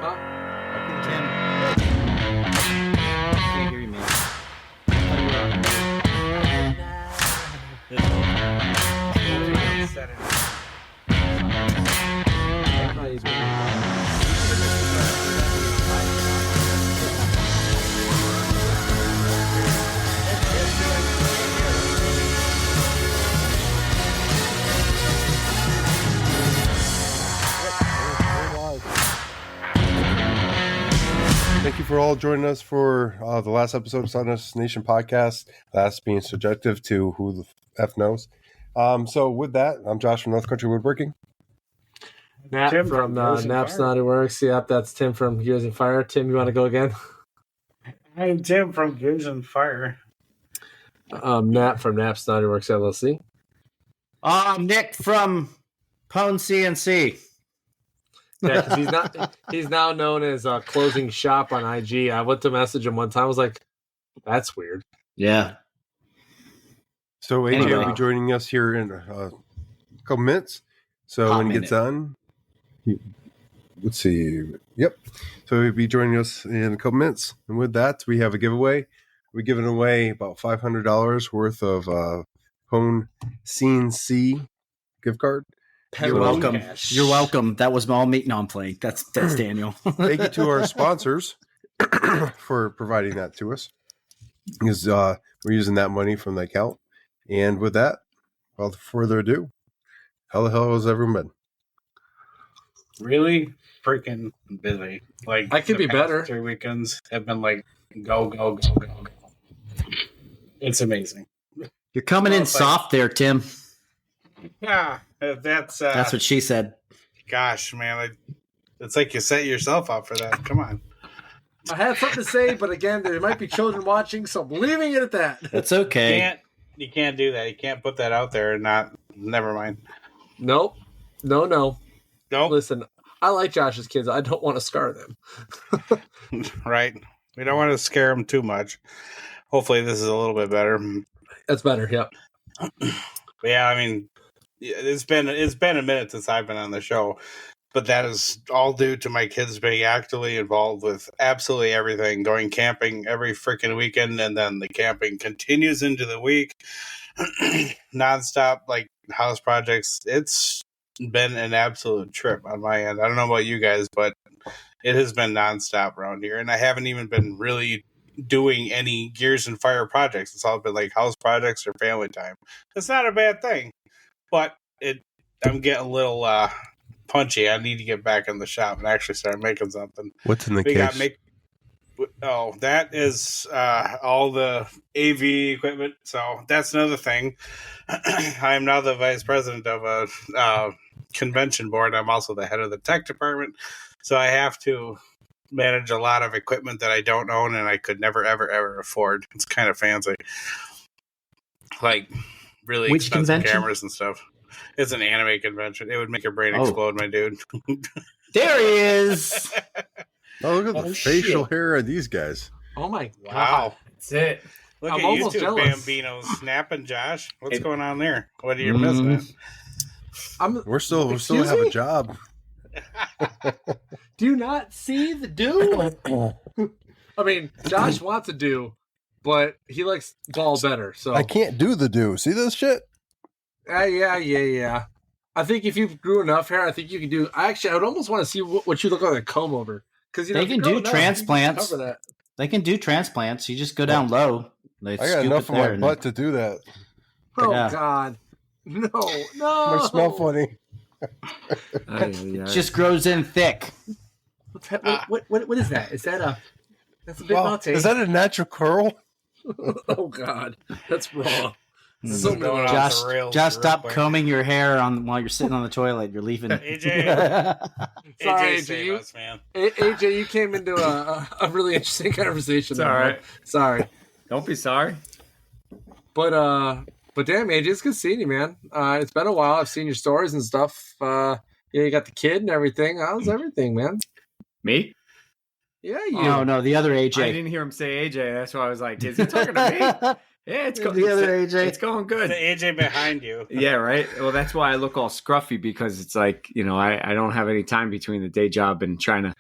Tim. Can't hear you, man. Thank you for all joining us for the last episode of Sawdust Nation podcast. Last being subjective to who the F knows. So with that, I'm Josh from North Country Woodworking. Nat Tim from Gears and Nap's Fire. Naughty Works. Yep, that's Tim from Gears and Fire. Tim, you want to go again? I'm Tim from Gears and Fire. Nat from Nap's Naughty Works LLC. Nick from Pwn CNC. Yeah, because he's now known as Closing Shop on IG. I went to message him one time. I was like, that's weird. Yeah. So AJ Anyway. will be joining us here in a couple minutes. So Hot when he minute. gets on, let's see. Yep. So he'll be joining us in a couple minutes. And with that, we have a giveaway. We're giving away about $500 worth of Pwn CNC gift card. You're welcome. You're welcome. That was all meat. No, I'm playing. That's Daniel. Thank you to our sponsors for providing that to us. Because we're using that money from the account. And with that, without further ado, how the hell has everyone been? Really freaking busy. Like I could the be past better. 3 weekends have been like go, go, go, go, go. It's amazing. You're coming in Well, soft there, Tim. Yeah, that's That's what she said. gosh, man. It's like you set yourself up for that. Come on. I had something to say, but again, there might be children watching, so I'm leaving it at that. That's okay. You can't do that. You can't put that out there and not. Never mind. Nope. No. Nope. Listen, I like Josh's kids. I don't want to scar them. Right. We don't want to scare them too much. Hopefully, this is a little bit better. That's better, yep. But yeah, I mean, it's been a minute since I've been on the show, but that is all due to my kids being actively involved with absolutely everything, going camping every freaking weekend, and then the camping continues into the week, nonstop, like house projects. It's been an absolute trip on my end. I don't know about you guys, but it has been nonstop around here, and I haven't even been really doing any Gears and Fire projects. It's all been like house projects or family time. It's not a bad thing, but I'm getting a little punchy. I need to get back in the shop and actually start making something. What's in the We case? That is all the AV equipment. So that's another thing. I am now the vice president of a convention board. I'm also the head of the tech department. So I have to manage a lot of equipment that I don't own and I could never, ever, ever afford. It's kind of fancy. Like really Which expensive convention? cameras and stuff. It's an anime convention. It would make your brain explode, my dude. There he is. Oh, look at the facial hair of these guys. Oh my god. Wow. That's it. Look I'm at you almost two jealous. Bambinos snapping, Josh. What's going on there? What are you missing? We're still Excuse have me? a job. Do you not see the do? I mean, Josh wants to do, but he likes ball better. So I can't do the do. See this shit? yeah. I think if you grew enough hair, I think you can do. I would almost want to see what you look like a comb over, because They can do transplants. Cover that. They can do transplants. You just go down low. They I got scoop enough it of there my and butt to do that. Oh Yeah. God, no. I smell funny. It just grows in thick. What is that? Is that a? That's a bit Wow, naughty. is that a natural curl? Oh God, that's wrong. So many Going off Josh, the rails Josh, real stop quick. combing your hair while you're sitting on the toilet. You're leaving. AJ, Sorry, AJ, save AJ, us, man. AJ, you came into a really interesting conversation. It's there, all man. right. Sorry, Don't be sorry. but damn, AJ, it's good seeing you, man. It's been a while. I've seen your stories and stuff. You got the kid and everything. How's everything, man? Me? Yeah, you. No, the other I AJ. didn't hear him say AJ. That's why I was like, is he talking to me? Yeah, it's The other AJ. It's going The good. AJ behind you. Yeah, right. Well, that's why I look all scruffy because it's like, I don't have any time between the day job and trying to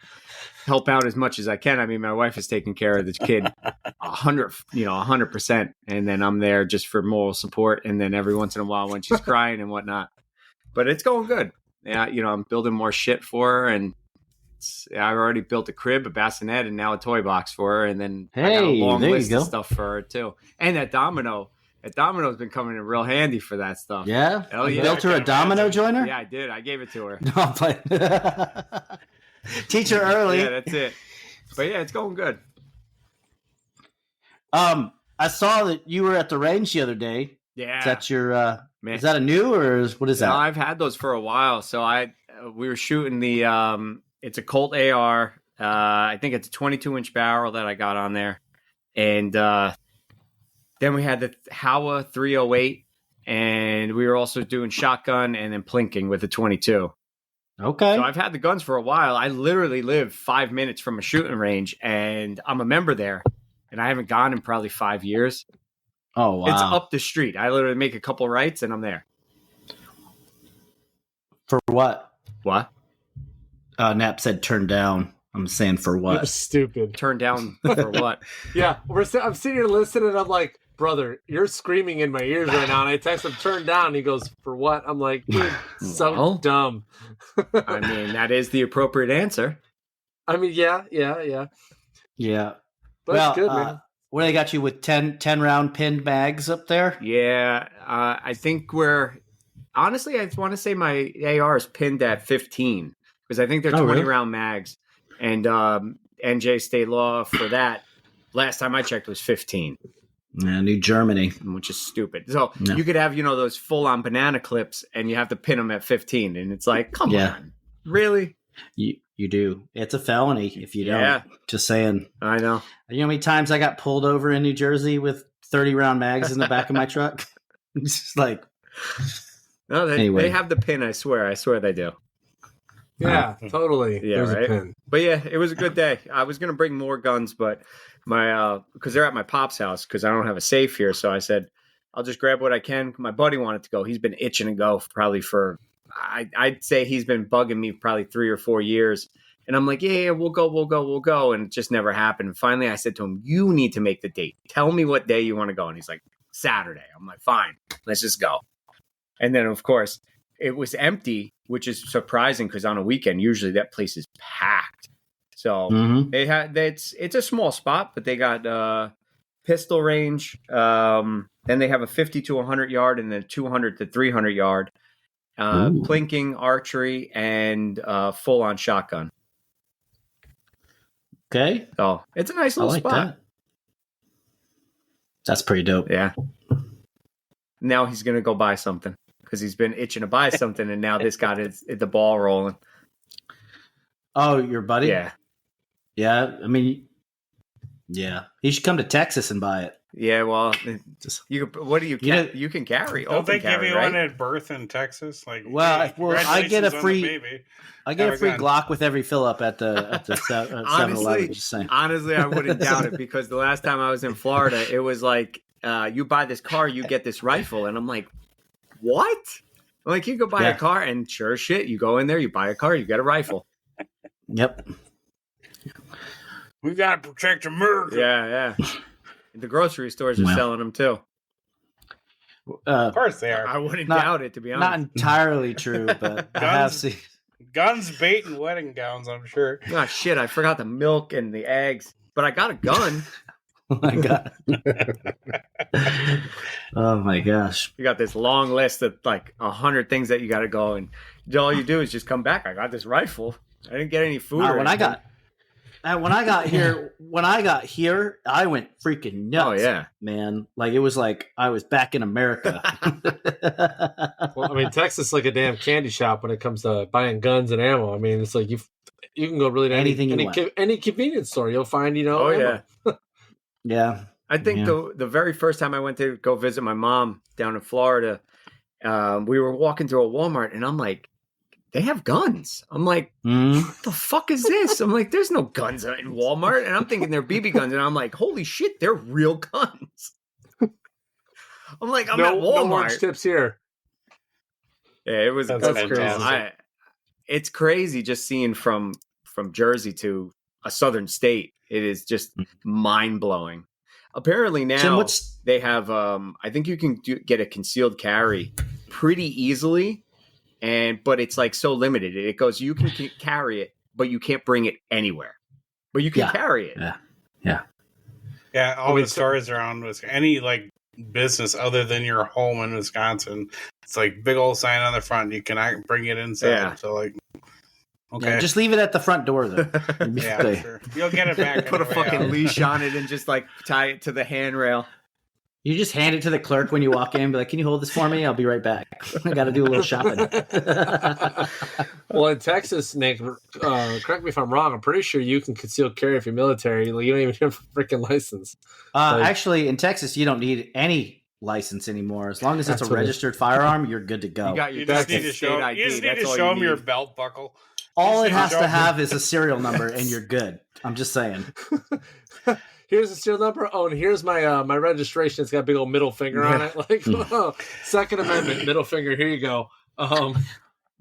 help out as much as I can. I mean, my wife is taking care of the kid 100%. And then I'm there just for moral support. And then every once in a while when she's crying and whatnot, but it's going good. Yeah. I'm building more shit for her, and I've already built a crib, a bassinet, and now a toy box for her. And then I got a Hey, long there you list go. of stuff for her too. And that domino's been coming in real handy for that stuff. Yeah? Hell You yeah. built her I a can domino imagine. joiner? Yeah, I did. I gave it to her. No, I'm playing. Teach her early. Yeah, that's it. But yeah, it's going good. I saw that you were at the range the other day. Yeah. Is that your Man. is that a new or what is No, that? I've had those for a while. So we were shooting the it's a Colt AR. I think it's a 22-inch barrel that I got on there, and then we had the Howa 308, and we were also doing shotgun and then plinking with the 22. Okay. So I've had the guns for a while. I literally live 5 minutes from a shooting range, and I'm a member there, and I haven't gone in probably 5 years. Oh wow. It's up the street. I literally make a couple rights, and I'm there. For what? What? Nap said turn down. I'm saying for You're what? stupid. Turn down for what? Yeah, I'm sitting here listening, and I'm like, brother, you're screaming in my ears right now. And I text him, turn down. And he goes, for what? I'm like, dude, so Well. dumb. I mean, that is the appropriate answer. I mean, yeah. Yeah. But well, it's good, man. what they got you with 10 round pinned mags up there? Yeah, I think honestly, I want to say my AR is pinned at 15 because I think they're 20 really? round mags, and NJ state law for that last time I checked was 15, Yeah, New Germany. which is stupid. So No. you could have those full on banana clips, and you have to pin them at 15, and it's like, come Yeah. on, really? You do. It's a felony if you don't. Yeah. Just saying. I know. You know how many times I got pulled over in New Jersey with 30 round mags in the back of my truck? It's just like, No, Anyway. they have the pin. I swear they do. Yeah, totally. Yeah, There's right? a pin. But yeah, it was a good day. I was gonna bring more guns, but my because they're at my pop's house because I don't have a safe here. So I said I'll just grab what I can. My buddy wanted to go. He's been itching to go probably for I'd say he's been bugging me probably 3 or 4 years. And I'm like, yeah, we'll go, and it just never happened. And finally, I said to him, "You need to make the date. Tell me what day you want to go." And he's like, "Saturday." I'm like, "Fine, let's just go." And then, of course, it was empty, which is surprising because on a weekend, usually that place is packed. So mhm. it's a small spot, but they got pistol range. Then they have a 50 to 100 yard and then 200 to 300 yard, Ooh. plinking, archery, and full on shotgun. Okay. So it's a nice I little like spot. that. That's pretty dope. Yeah. Now he's gonna go buy something because he's been itching to buy something, and now this got the ball rolling. Oh, your buddy? Yeah, Yeah. I mean, yeah. He should come to Texas and buy it. yeah. Well, Just- you what do you You know- you can carry? Don't Open they give carry, you right? one at birth in Texas? Like, Well, hey, well, I get a congratulations on the free- baby. I get Have a a free gun. Glock with every fill up at the 7-Eleven. Just saying. Honestly, I wouldn't doubt it because the last time I was in Florida, it was like, you buy this car, you get this rifle. And I'm like, what? I'm like, you go buy Yeah. a car and sure shit, you go in there, you buy a car, you get a rifle. Yep. We got to protect America. Yeah, yeah. The grocery stores are Wow. selling them too. Of course they are. I wouldn't Not- doubt it, to be Not honest. entirely true, but I have Guns. seen. Guns, bait, and wedding gowns, I'm sure. Oh, shit, I forgot the milk and the eggs, but I got a gun. Oh my god. Oh my gosh. You got this long list of like 100 things that you got to go, and all you do is just come back. I got this rifle. I didn't get any food. or When I anything. got here, I went freaking nuts. Oh yeah, Man. Like it was like I was back in America. Well, I mean, Texas is like a damn candy shop when it comes to buying guns and ammo. I mean, it's like you can go really to Anything you any convienience store. You'll find, oh ammo. yeah. Yeah. I think Yeah. the very first time I went to go visit my mom down in Florida, we were walking through a Walmart, and I'm like, they have guns. I'm like, Mhm. what the fuck is this? I'm like, there's no guns in Walmart, and I'm thinking they're BB guns, and I'm like, holy shit, they're real guns. I'm like, I'm no, at no Walmart. orange tips here. Yeah, it was That's fantastic. It's crazy just seeing from Jersey to a southern state. It is just mind blowing. Apparently now they have. I think you can get a concealed carry pretty easily, but it's like so limited. It goes you can carry it, but you can't bring it anywhere. But you can carry it. Yeah, all the stores around any like business other than your home in Wisconsin, it's like big old sign on the front. You cannot bring it inside. Yeah. So like, okay, Yeah, just leave it at the front door though. yeah, sure. You'll get it back. Put a fucking leash on it and just like tie it to the handrail. You just hand it to the clerk when you walk in and be like, can you hold this for me? I'll be right back. I got to do a little shopping. Well, in Texas, Nick, correct me if I'm wrong, I'm pretty sure you can conceal carry if you're military. Like, you don't even have a freaking license. Actually, in Texas, you don't need any license anymore. As long as it's a registered firearm, you're good to go. You got your You just need to show. ID. You just need That's to all show you them your need. belt buckle. All it has to have is a serial number, and you're good. I'm just saying. Here's the serial number. Oh, and here's my my registration. It's got a big old middle finger on it. Like, Second Amendment, middle finger. Here you go.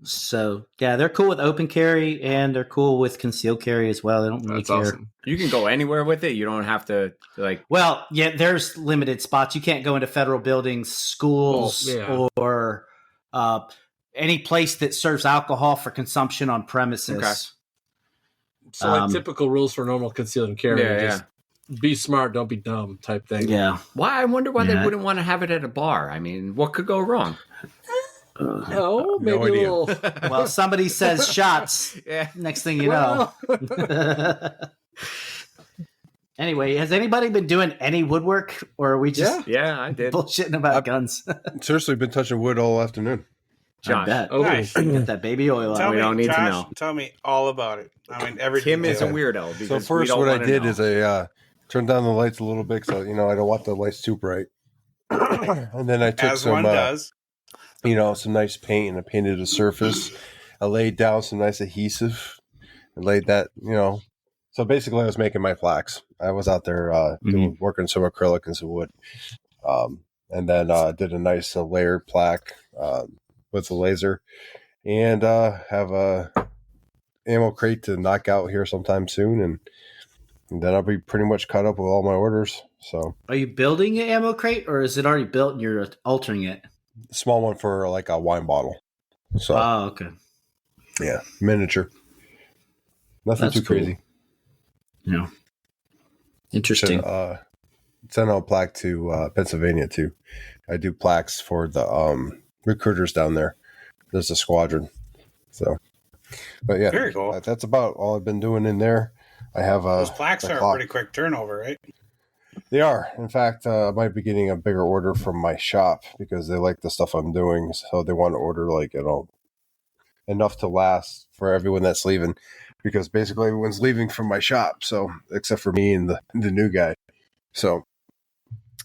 So, yeah, they're cool with open carry, and they're cool with concealed carry as well. They don't really care. Awesome. You can go anywhere with it. You don't have to like. Well, yeah, there's limited spots. You can't go into federal buildings, schools, or any place that serves alcohol for consumption on premises. Okay. So, like typical rules for normal concealed and carry. Yeah, just be smart, don't be dumb type thing. Yeah. Why? I wonder why they wouldn't want to have it at a bar. I mean, what could go wrong? Oh, maybe No a idea. little. Well, somebody says shots. Yeah. Next thing you know. Anyway, has anybody been doing any woodwork, or are we just Yeah, I did. bullshitting about guns? Seriously, been touching wood all afternoon. I Josh. bet. Oh, Nice. Get that baby oil Tell out. we me, don't need to Josh, know. Tell me all about it. I mean, everything. Tim is a weirdo. So Because we first, don't what I wanna did know. is I turned down the lights a little bit, so I don't want the lights too bright. And then I took As one does. some nice paint, and I painted the surface. I laid down some nice adhesive. I laid that, So basically, I was making my plaques. I was out there working some acrylic and some wood, and then did a nice layered plaque with the laser, and have a ammo crate to knock out here sometime soon, and then I'll be pretty much caught up with all my orders. So, Are you building an ammo crate, or is it already built and you're altering it? small one for like a wine bottle. So, Oh, okay. yeah, miniature. Nothing That's too cool. crazy. Yeah. Interesting. Sent out a plaque to Pennsylvania too. I do plaques for the recruiters down there. There's a squadron. So, but yeah, Very cool. That's about all I've been doing in there. I have Those plaques a are a clock. pretty quick turnover, right? They are. In fact, I might be getting a bigger order from my shop because they like the stuff I'm doing. So they want to order enough to last for everyone that's leaving, because basically everyone's leaving from my shop. So except for me and the new guy. So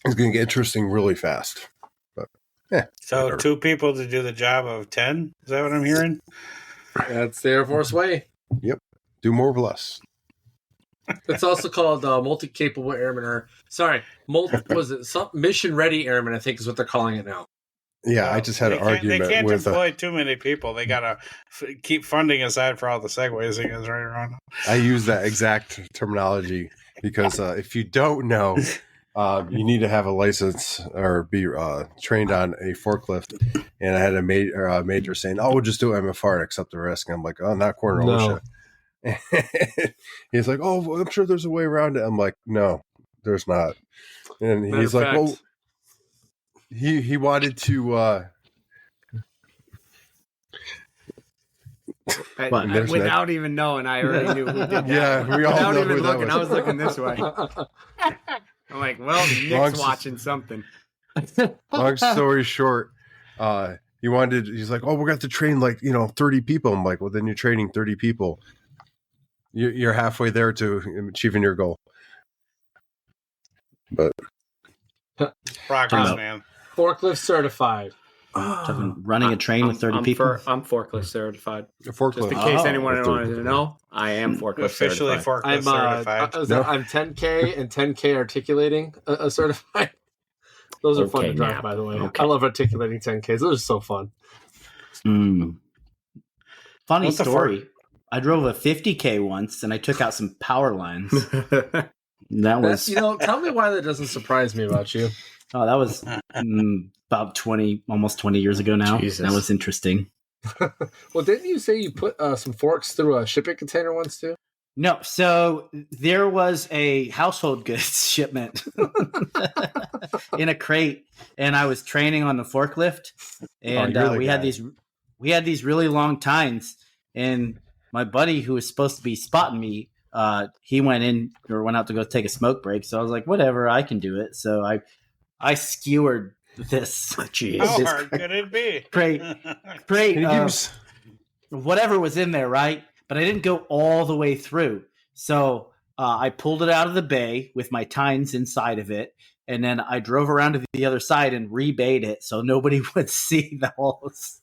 it's going to get interesting really fast. But So whatever. 2 people to do the job of 10? Is that what I'm hearing? That's the Air Force way. Do more with less. It's also called multi-capable airman, or was it mission-ready airman? I think is what they're calling it now. Yeah, I just had an argument They can't with. employ too many people. They gotta keep funding aside for all the segues he goes right around. I use that exact terminology because if you don't know, you need to have a license or be trained on a forklift. And I had a major saying, "Oh, we'll just do MFR and accept the risk." And I'm like, "Oh, not corner ownership." He's like, "Oh, well, I'm sure there's a way around it." I'm like, "No, there's not." And Matter he's of like, fact- "Well." He wanted to There's without even knowing, I already knew who did that. Yeah, we all Without know even who that looking, was. I was looking this way. I'm like, well, Nick's Long- watching something. long story short, he's like, "Oh, we're going to train 30 people." I'm like, "Well, then you're training 30 people. You're halfway there to achieving your goal." But Progress, Wow. man. Forklift certified. Running a train with 30 people. I'm forklift certified. a forklift. Just in case Oh, anyone with 30 wanted to people. know, I am forklift Officially certified. forklift certified. I'm 10K and 10K articulating certified. Those are fun to drive, by the way. Okay. I love articulating 10Ks. Those are so fun. Funny story. I drove a 50K once, and I took out some power lines. That was, tell me why that doesn't surprise me about you. Oh, that was about almost 20 years ago now. Jesus. That was interesting. Well, didn't you say you put some forks through a shipping container once too? No. So there was a household goods shipment in a crate, and I was training on the forklift, and we had these really long tines, and my buddy who was supposed to be spotting me, he went out to go take a smoke break. So I was like, whatever, I can do it. So I skewered this. Jeez. How hard could it be? Crate, whatever was in there, right? But I didn't go all the way through. So I pulled it out of the bay with my tines inside of it, and then I drove around to the other side and rebayed it so nobody would see the holes.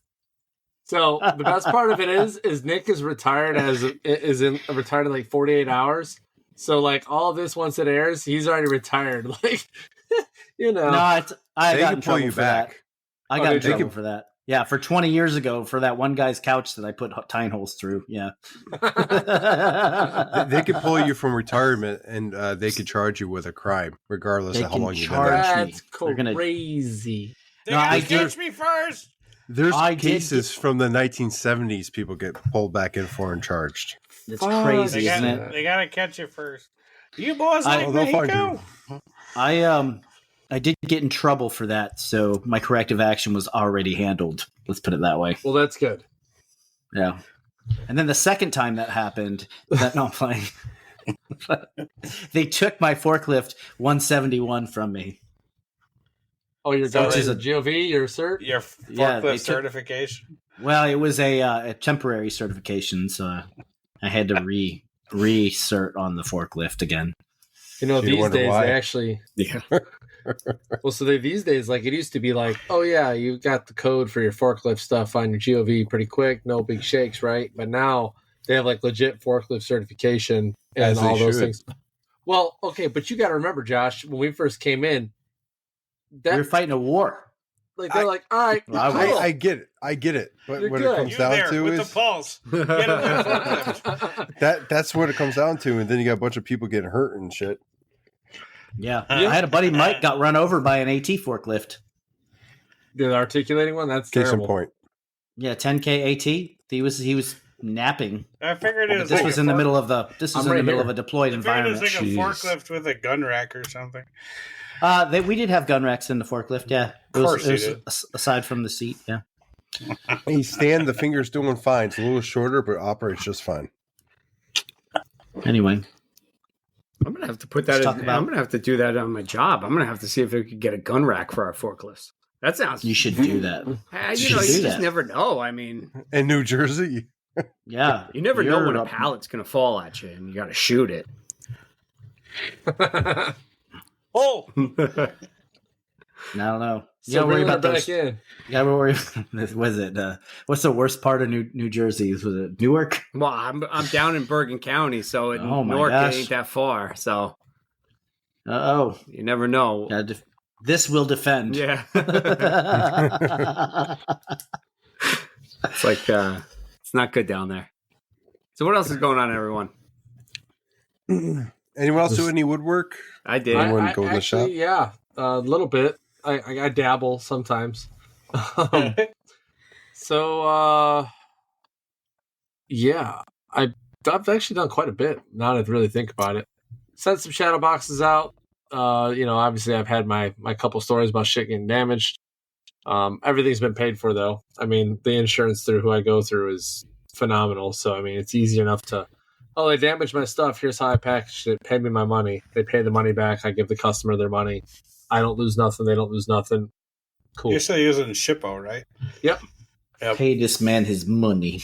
So the best part of it is Nick is retired retired in like 48 hours. So like all of this, once it airs, he's already retired. Like, No, I got in trouble for that. I got in trouble for that. Yeah, for 20 years ago, for that one guy's couch that I put tine holes through. Yeah. They could pull you from retirement, and they could charge you with a crime, regardless of how long you've been there. That's crazy. They gotta catch me first. There's cases from the 1970s people get pulled back in for and charged. It's crazy, isn't it? They gotta catch you first. You boys like Mexico? I did get in trouble for that, so my corrective action was already handled. Let's put it that way. Well, that's good. Yeah. And then the second time that happened, no, I'm playing. They took my forklift 171 from me. Oh, your GOV, your cert? Your forklift certification? Well, it was a temporary certification, so I had to re-cert on the forklift again. These days they actually... Yeah. Well, so these days, like, it used to be like, oh, yeah, you got the code for your forklift stuff on your GOV pretty quick, no big shakes, right? But now they have, like, legit forklift certification and all those things. Well, okay, but you got to remember, Josh, when we first came in, we were fighting a war. Like, they're like, all right. I get it. But what it comes down to with is... the pulse. Get that's what it comes down to, and then you got a bunch of people getting hurt and shit. Yeah. I had a buddy, Mike, got run over by an AT forklift. The articulating one? That's Case terrible. in point. Yeah, 10K AT. He was napping. I figured it was this was in the middle of a deployed environment. It was like a forklift with a gun rack or something. We did have gun racks in the forklift, yeah. It was aside from the seat, yeah. The finger's doing fine. It's a little shorter, but operates just fine. Anyway. I'm going to have to put that I'm going to have to do that on my job. I'm going to have to see if we could get a gun rack for our forklifts. That sounds... You should do that. You just never know. I mean... In New Jersey? Yeah. You never know when a pallet's going to fall at you, and you got to shoot it. Oh! I don't know. You gotta worry about those. You gotta worry. Was it? What's the worst part of New Jersey? Was it Newark? Well, I'm down in Bergen County, so Newark ain't that far. So, you never know. This will defend. Yeah. It's like it's not good down there. So, what else is going on, everyone? Anyone else do any woodwork? I did. Anyone go in the shop? Yeah, a little bit. I dabble sometimes. So, yeah, I've actually done quite a bit now that I really think about it. Sent some shadow boxes out. Obviously I've had my couple stories about shit getting damaged. Everything's been paid for though. I mean, the insurance through who I go through is phenomenal. So, I mean, it's easy enough to, they damaged my stuff. Here's how I packaged it. Pay me my money. They pay the money back. I give the customer their money. I don't lose nothing. They don't lose nothing. Cool. You're still using Shippo, right? Yep. Pay this man his money.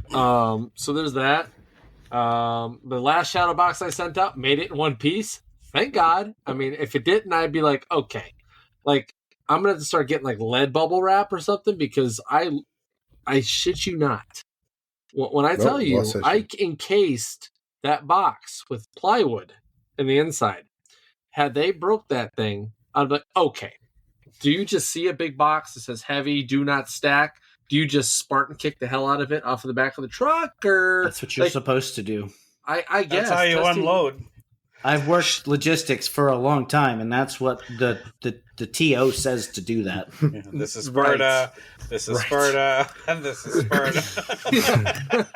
So there's that. The last shadow box I sent out made it in one piece. Thank God. I mean, if it didn't, I'd be like, okay. Like, I'm going to have to start getting like lead bubble wrap or something because I shit you not. When I tell you, I encased that box with plywood in the inside. Had they broke that thing, I'd be like, okay, do you just see a big box that says heavy, do not stack? Do you just Spartan kick the hell out of it off of the back of the truck? Or that's what you're supposed to do. I guess that's how you unload. I've worked logistics for a long time, and that's what the TO says to do that. Yeah, this is Sparta. Right. This is Sparta. And this is Sparta.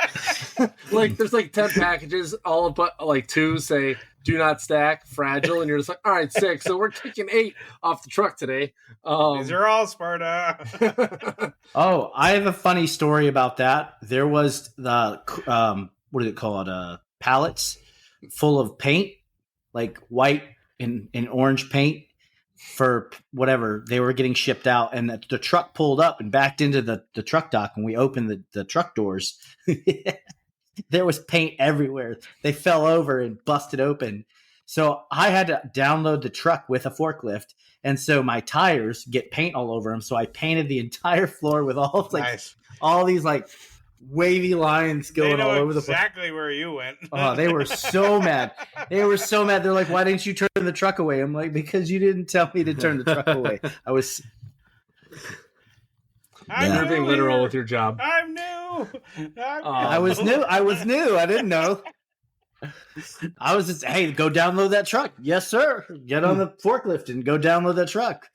Like there's like 10 packages, all but like 2 say do not stack, fragile, and you're just like, all right, 6. So we're kicking 8 off the truck today. These are all Sparta. Oh, I have a funny story about that. There was the what do they call it? Pallets full of paint, like white and orange paint for whatever they were getting shipped out, and the truck pulled up and backed into the truck dock, and we opened the truck doors. There was paint everywhere. They fell over and busted open. So I had to download the truck with a forklift, and so my tires get paint all over them. So I painted the entire floor with all all these like wavy lines going all over the place. Exactly where you went. Oh, they were so mad. They were so mad. They're like, "Why didn't you turn the truck away?" I'm like, "Because you didn't tell me to turn the truck away." I was. You're being literal with your job. I'm new. I was new. I didn't know. I was just, hey, go download that truck. Yes, sir. Get on the forklift and go download that truck.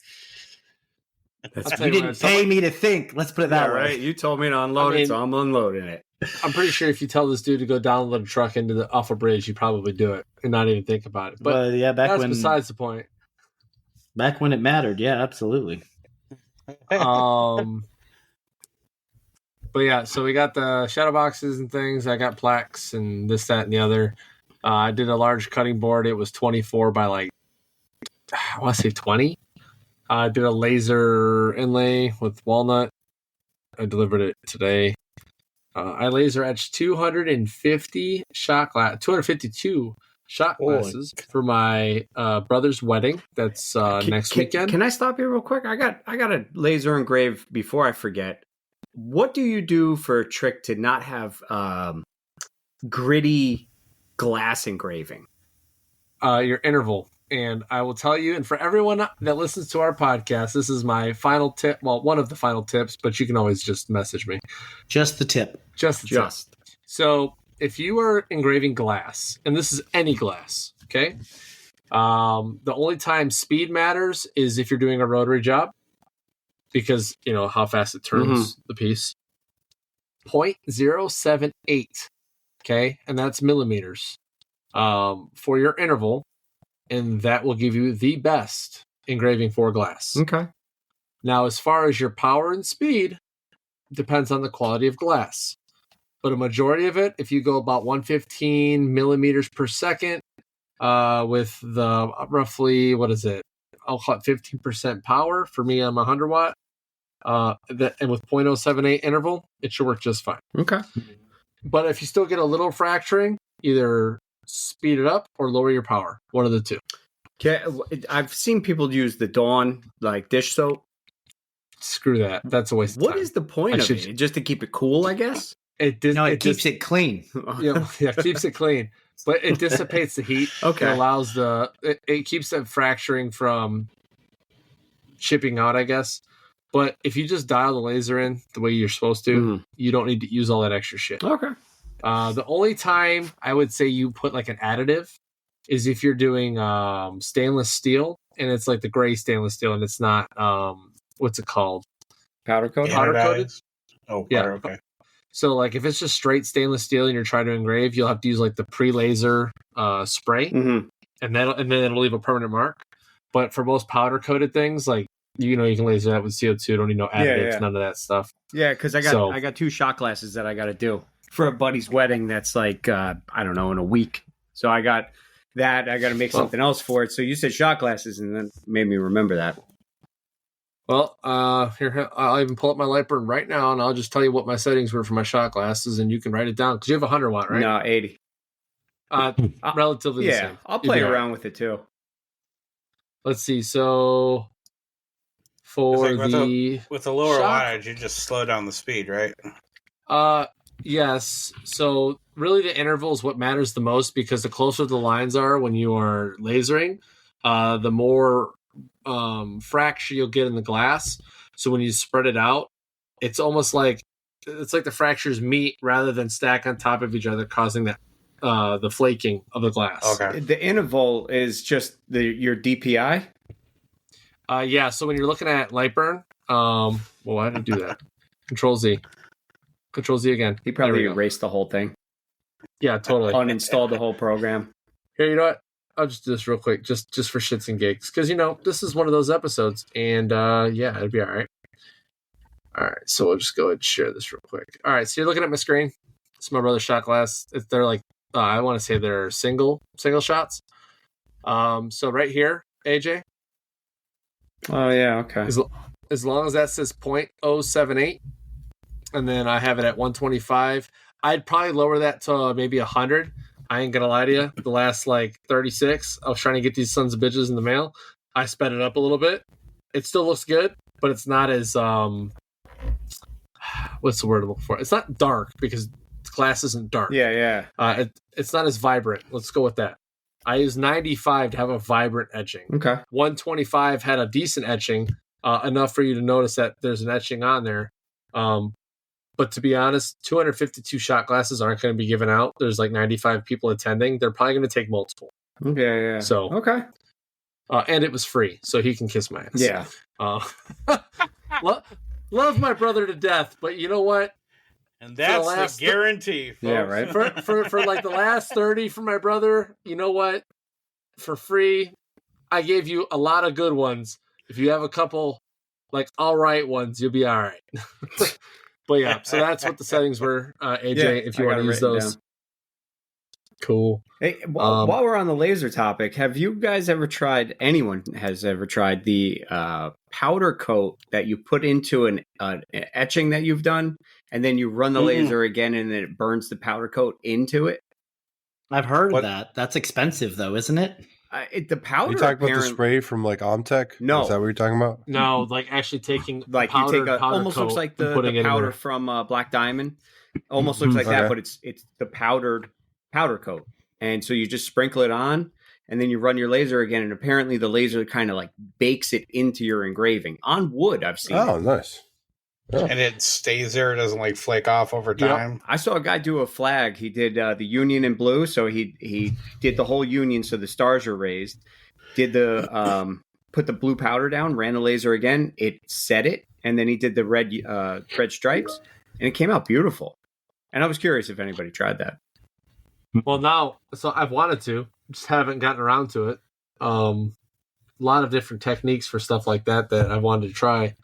You didn't pay me to think. Let's put it that way. Right. You told me to unload it, so I'm unloading it. I'm pretty sure if you tell this dude to go download a truck off a bridge, you probably do it and not even think about it. But well, yeah, that's besides the point. Back when it mattered, yeah, absolutely. But yeah, so we got the shadow boxes and things. I got plaques and this, that, and the other. I did a large cutting board. It was 24 by I want to say 20. I did a laser inlay with walnut. I delivered it today. I laser etched 252 shot glasses for my brother's wedding. That's next weekend. Can I stop you real quick? I got a laser engrave before I forget. What do you do for a trick to not have gritty glass engraving? Your interval. And I will tell you, and for everyone that listens to our podcast, this is my final tip. Well, one of the final tips, but you can always just message me. Just the tip. Just the tip. So if you are engraving glass, and this is any glass, okay? The only time speed matters is if you're doing a rotary job, because you know how fast it turns the piece. 0.078, okay, and that's millimeters for your interval, and that will give you the best engraving for glass. Okay. Now, as far as your power and speed, depends on the quality of glass, but a majority of it, if you go about 115 millimeters per second, with the roughly, what is it? I'll call it 15% power. For me, I'm 100 watt. And with 0.078 interval, it should work just fine. Okay. But if you still get a little fracturing, either speed it up or lower your power. One of the two. Okay, I've seen people use the Dawn like dish soap. Screw that. That's a waste of time. What is the point of it? Just to keep it cool, I guess? It keeps it clean. Yeah, it keeps it clean. But it dissipates the heat. Okay. It allows it keeps that fracturing from chipping out, I guess. But if you just dial the laser in the way you're supposed to, you don't need to use all that extra shit. Okay. The only time I would say you put like an additive is if you're doing stainless steel, and it's like the gray stainless steel, and it's not what's it called? Powder coated. Powder coated. Oh, powder, okay. So like if it's just straight stainless steel and you're trying to engrave, you'll have to use like the pre-laser spray, and then it'll leave a permanent mark. But for most powder coated things, like you can laser that with CO2. Don't need no additives, none of that stuff. Yeah, because I got 2 shot glasses that I got to do for a buddy's wedding. That's like I don't know, in a week. So I got that. I got to make something else for it. So you said shot glasses, and then made me remember that. Well, here I'll even pull up my Lightburn right now, and I'll just tell you what my settings were for my shot glasses, and you can write it down because you have 100 watt, right? No, 80. Relatively the same. I'll play around with it too. Let's see. So for with the lower wattage, you just slow down the speed, right? Yes. So really, the interval is what matters the most because the closer the lines are when you are lasering, the more fracture you'll get in the glass. So when you spread it out, it's almost like the fractures meet rather than stack on top of each other, causing the flaking of the glass. Okay. The interval is just your DPI. Yeah. So when you're looking at light burn, well, why did I do that? Control Z again. He probably erased the whole thing. Yeah, totally. Uninstalled the whole program. Here, you know what? I'll just do this real quick, just for shits and gigs, because this is one of those episodes, and yeah, it'd be all right. All right, so we'll just go ahead and share this real quick. All right, so you're looking at my screen. It's my brother's shot glass. They're like I want to say they're single shots. So right here, AJ. Oh yeah, okay. As long as that says .078, and then I have it at 125. I'd probably lower that to maybe 100. I ain't gonna lie to you. The last 36, I was trying to get these sons of bitches in the mail. I sped it up a little bit. It still looks good, but it's not as what's the word I'm looking for? It's not dark because glass isn't dark. Yeah. It's not as vibrant. Let's go with that. I used 95 to have a vibrant etching. Okay. 125 had a decent etching, enough for you to notice that there's an etching on there. But to be honest, 252 shot glasses aren't going to be given out. There's 95 people attending. They're probably going to take multiple. Yeah. So okay. And it was free, so he can kiss my ass. Yeah. Love my brother to death, but you know what? And that's the guarantee, folks. Yeah, right. For the last 30 for my brother, you know what? For free, I gave you a lot of good ones. If you have a couple all right ones, you'll be all right. But yeah, so that's what the settings were, AJ, if you want to use those. Down. Cool. Hey, while we're on the laser topic, have you guys ever tried, anyone has ever tried the powder coat that you put into an etching that you've done, and then you run the laser again and then it burns the powder coat into it? I've heard of that. That's expensive though, isn't it? The powder. You talking about the spray from Omtech? No, is that what you're talking about? No, actually taking you take almost looks like the powder from Black Diamond. Almost looks like that, but it's the powder coat, and so you just sprinkle it on, and then you run your laser again, and apparently the laser kind of bakes it into your engraving on wood. I've seen. Oh, nice. Yeah. And it stays there. It doesn't flake off over time. Yep. I saw a guy do a flag. He did the Union in blue. So he did the whole Union. So the stars are raised, did the, put the blue powder down, ran the laser again. It set it. And then he did the red stripes and it came out beautiful. And I was curious if anybody tried that. Well, now, so I've wanted to, just haven't gotten around to it. A lot of different techniques for stuff like that I wanted to try.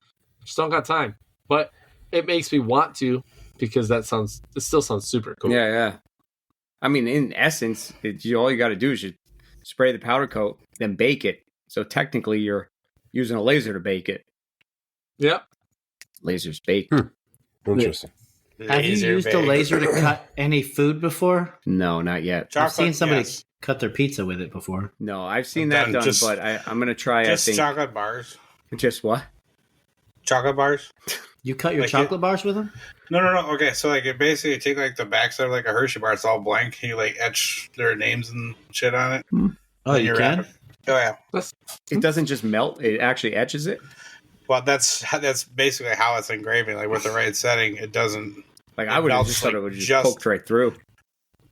Just don't got time. But it makes me want to because it still sounds super cool. Yeah. I mean, in essence, all you got to do is you spray the powder coat, then bake it. So technically, you're using a laser to bake it. Yep. Lasers bake. Interesting. Have you used a laser to cut any food before? No, not yet. I've seen somebody cut their pizza with it before. No, I've seen that done, but I'm going to try. Just chocolate bars. Just what? Chocolate bars. You cut your chocolate bars with them? No. Okay, so it basically take the backside of a Hershey bar. It's all blank. And you etch their names and shit on it. Oh, you can? Oh yeah. It doesn't just melt. It actually etches it. Well, that's basically how it's engraving. With the right setting, it doesn't. I would have just thought it would just poked right through.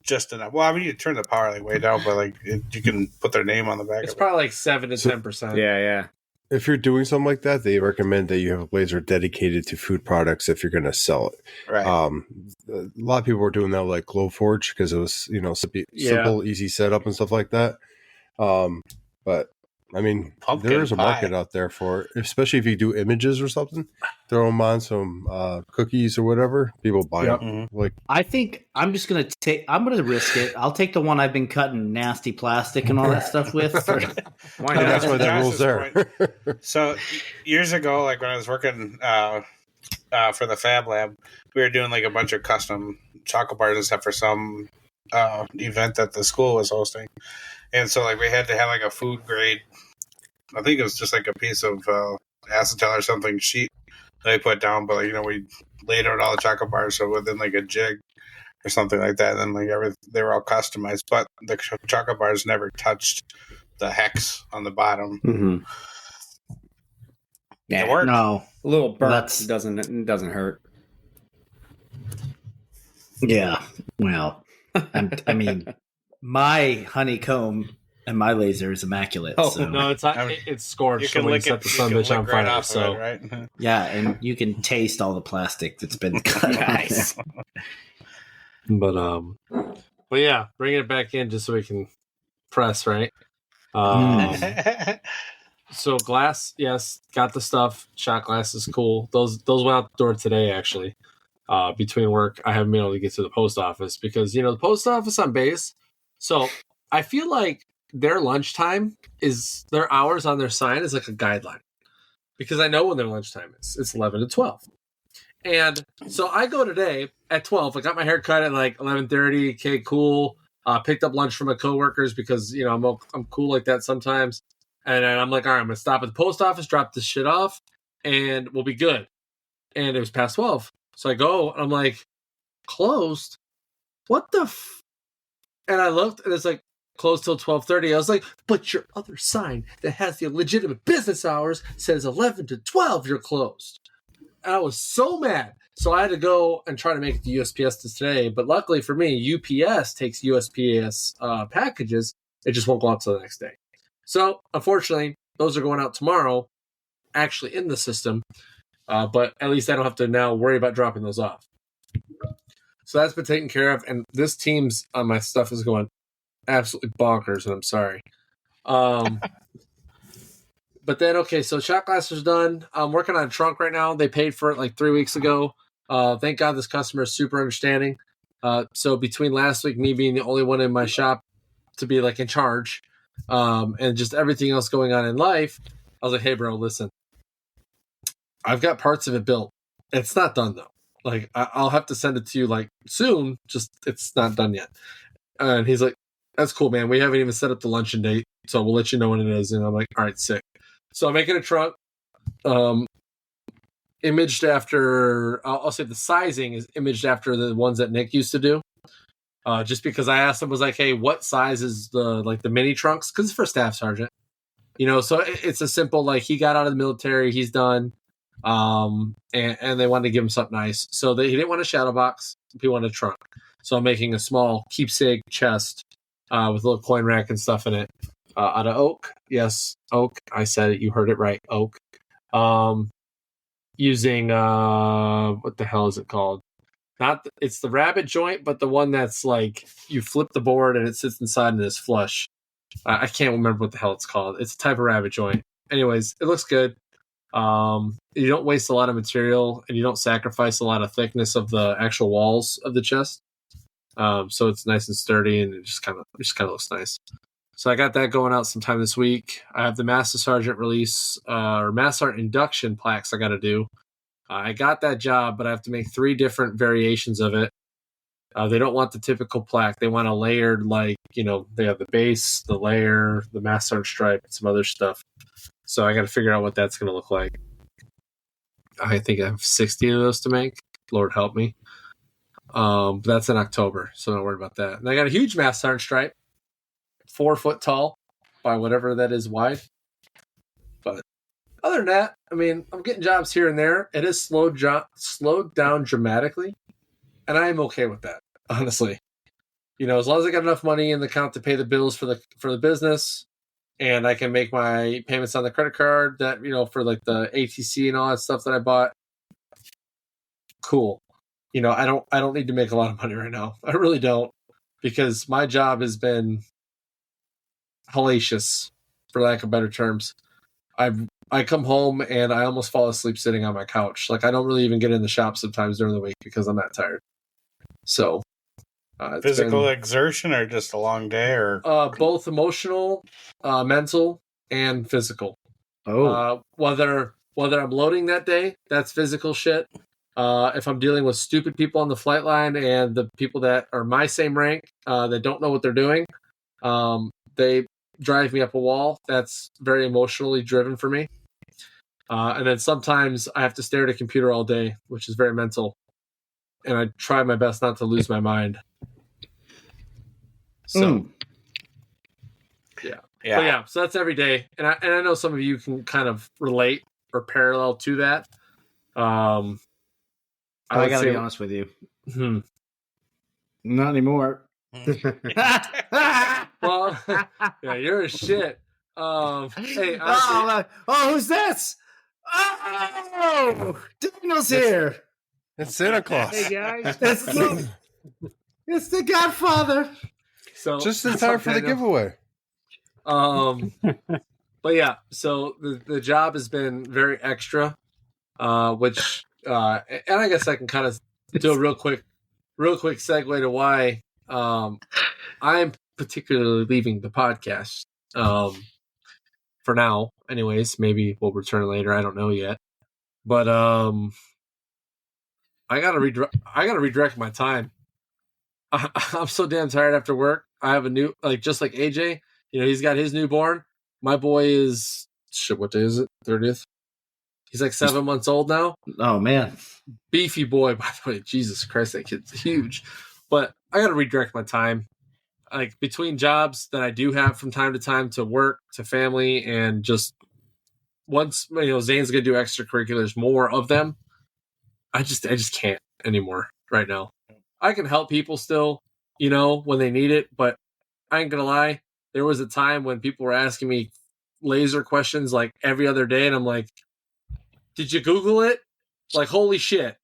Just enough. Well, I mean, you turn the power way down, but you can put their name on the back. It's probably 7 to 10%. Yeah. If you're doing something like that, they recommend that you have a laser dedicated to food products if you're going to sell it. Right. A lot of people were doing that Glowforge because it was simple, easy setup and stuff like that. But I mean, there is a market out there for it, especially if you do images or something. Throw them on some cookies or whatever. People buy them. I think I'm just gonna risk it. I'll take the one I've been cutting nasty plastic and all that stuff with. Why not? That's why that rule's there. So years ago, when I was working for the Fab Lab, we were doing a bunch of custom chocolate bars and stuff for some event that the school was hosting, and so we had to have a food grade. I think it was just a piece of acetal or something sheet they put down, but we laid out all the chocolate bars so within a jig or something like that, and then they were all customized, but the chocolate bars never touched the hex on the bottom. It works. No, A little burnt That's- doesn't hurt. yeah. Well, I mean, my honeycomb and my laser is immaculate. Oh, so. No, it's scorched. You can when lick you it. set the You sun can bitch on lick right fire. off So of it, right? Yeah, and you can taste all the plastic that's been cut. Nice. but yeah, bringing it back in just so we can press, right? So glass, yes, got the stuff. Shot glass is cool. Those went out the door today, actually. Between work, I haven't been able to get to the post office because the post office on base. So I feel like their lunchtime their hours on their sign is like a guideline because I know when their lunchtime is. It's 11 to 12. And so I go today at 12. I got my hair cut at like 11:30. Okay, cool. Picked up lunch from my coworkers because I'm cool like that sometimes. And then I'm like, all right, I'm gonna stop at the post office, drop this shit off, and we'll be good. And it was past 12, so I go and I'm like, closed. What the? And I looked, and it's like closed till 12:30. I was like, but your other sign that has the legitimate business hours says 11 to 12. You're closed. And I was so mad. So I had to go and try to make it to USPS today. But luckily for me, UPS takes USPS packages. It just won't go out till the next day. So unfortunately, those are going out tomorrow, actually in the system. But at least I don't have to now worry about dropping those off. So that's been taken care of. And this team's on my stuff is going absolutely bonkers. And I'm sorry. But then, okay, so shot glass is done. I'm working on a trunk right now. They paid for it like 3 weeks ago. Thank God this customer is super understanding. So between last week, me being the only one in my shop to be like in charge, and just everything else going on in life, I was like, hey, bro, listen. I've got parts of it built. It's not done, though. Like, I'll have to send it to you like soon. Just it's not done yet. And he's like, that's cool, man. We haven't even set up the luncheon date. So we'll let you know when it is. And I'm like, all right, sick. So I'm making a trunk, imaged after, I'll say the sizing is imaged after the ones that Nick used to do. Just because I asked him, was like, hey, what size is the mini trunks? Because it's for staff sergeant. So it's a simple, like, he got out of the military, he's done. And they wanted to give him something nice. So he didn't want a shadow box, he wanted a trunk. So I'm making a small keepsake chest with a little coin rack and stuff in it. Out of oak. Yes, oak. I said it. You heard it right. Oak. Using what the hell is it called? It's the rabbit joint, but the one that's like you flip the board and it sits inside and is flush. I can't remember what the hell it's called. It's a type of rabbit joint. Anyways, it looks good. You don't waste a lot of material and you don't sacrifice a lot of thickness of the actual walls of the chest. So it's nice and sturdy and it just kind of looks nice. So I got that going out sometime this week. I have the Master Sergeant release or Master Sergeant induction plaques I got to do. I got that job, but I have to make 3 different variations of it. They don't want the typical plaque. They want a layered, like, they have the base, the layer, the Master Sergeant stripe, and some other stuff. So I got to figure out what that's going to look like. I think I have 60 of those to make. Lord help me. But that's in October, so don't worry about that. And I got a huge Master Sergeant stripe. 4 foot tall by whatever that is wide. But other than that, I mean, I'm getting jobs here and there. It is slowed down dramatically, and I am okay with that, honestly. As long as I got enough money in the account to pay the bills for the business, and I can make my payments on the credit card that for like the ATC and all that stuff that I bought. Cool. I don't need to make a lot of money right now. I really don't, because my job has been hellacious, for lack of better terms. I come home and I almost fall asleep sitting on my couch. Like, I don't really even get in the shop sometimes during the week because I'm that tired. So physical exertion or just a long day, or both emotional, mental, and physical. Whether I'm loading that day, that's physical shit. If I'm dealing with stupid people on the flight line and the people that are my same rank that don't know what they're doing, they drive me up a wall. That's very emotionally driven for me. And then sometimes I have to stare at a computer all day, which is very mental. And I try my best not to lose my mind. So, yeah. But yeah, so that's every day. And I know some of you can kind of relate or parallel to that. I gotta be honest with you. Not anymore. Well, yeah, you're a shit. Hey, who's this? Oh, Daniel's here. It's Santa Claus. Hey guys, It's the Godfather. So Just in time for the giveaway. But yeah, so the job has been very extra, which and I guess I can kind of do a real quick segue to why I'm particularly leaving the podcast. For now, anyways, maybe we'll return later. I don't know yet, but I gotta redirect my time. I'm so damn tired after work. I have a new, just like AJ, he's got his newborn. My boy is what day is it? 30th. He's like 7 months old now. Oh man, beefy boy. By the way, Jesus Christ, that kid's huge. But I gotta redirect my time. Like between jobs that I do have from time to time to work, to family, and just once Zane's gonna do extracurriculars, more of them. I just can't anymore right now. I can help people still, when they need it, but I ain't gonna lie. There was a time when people were asking me laser questions like every other day, and I'm like, "Did you Google it?" Like, holy shit!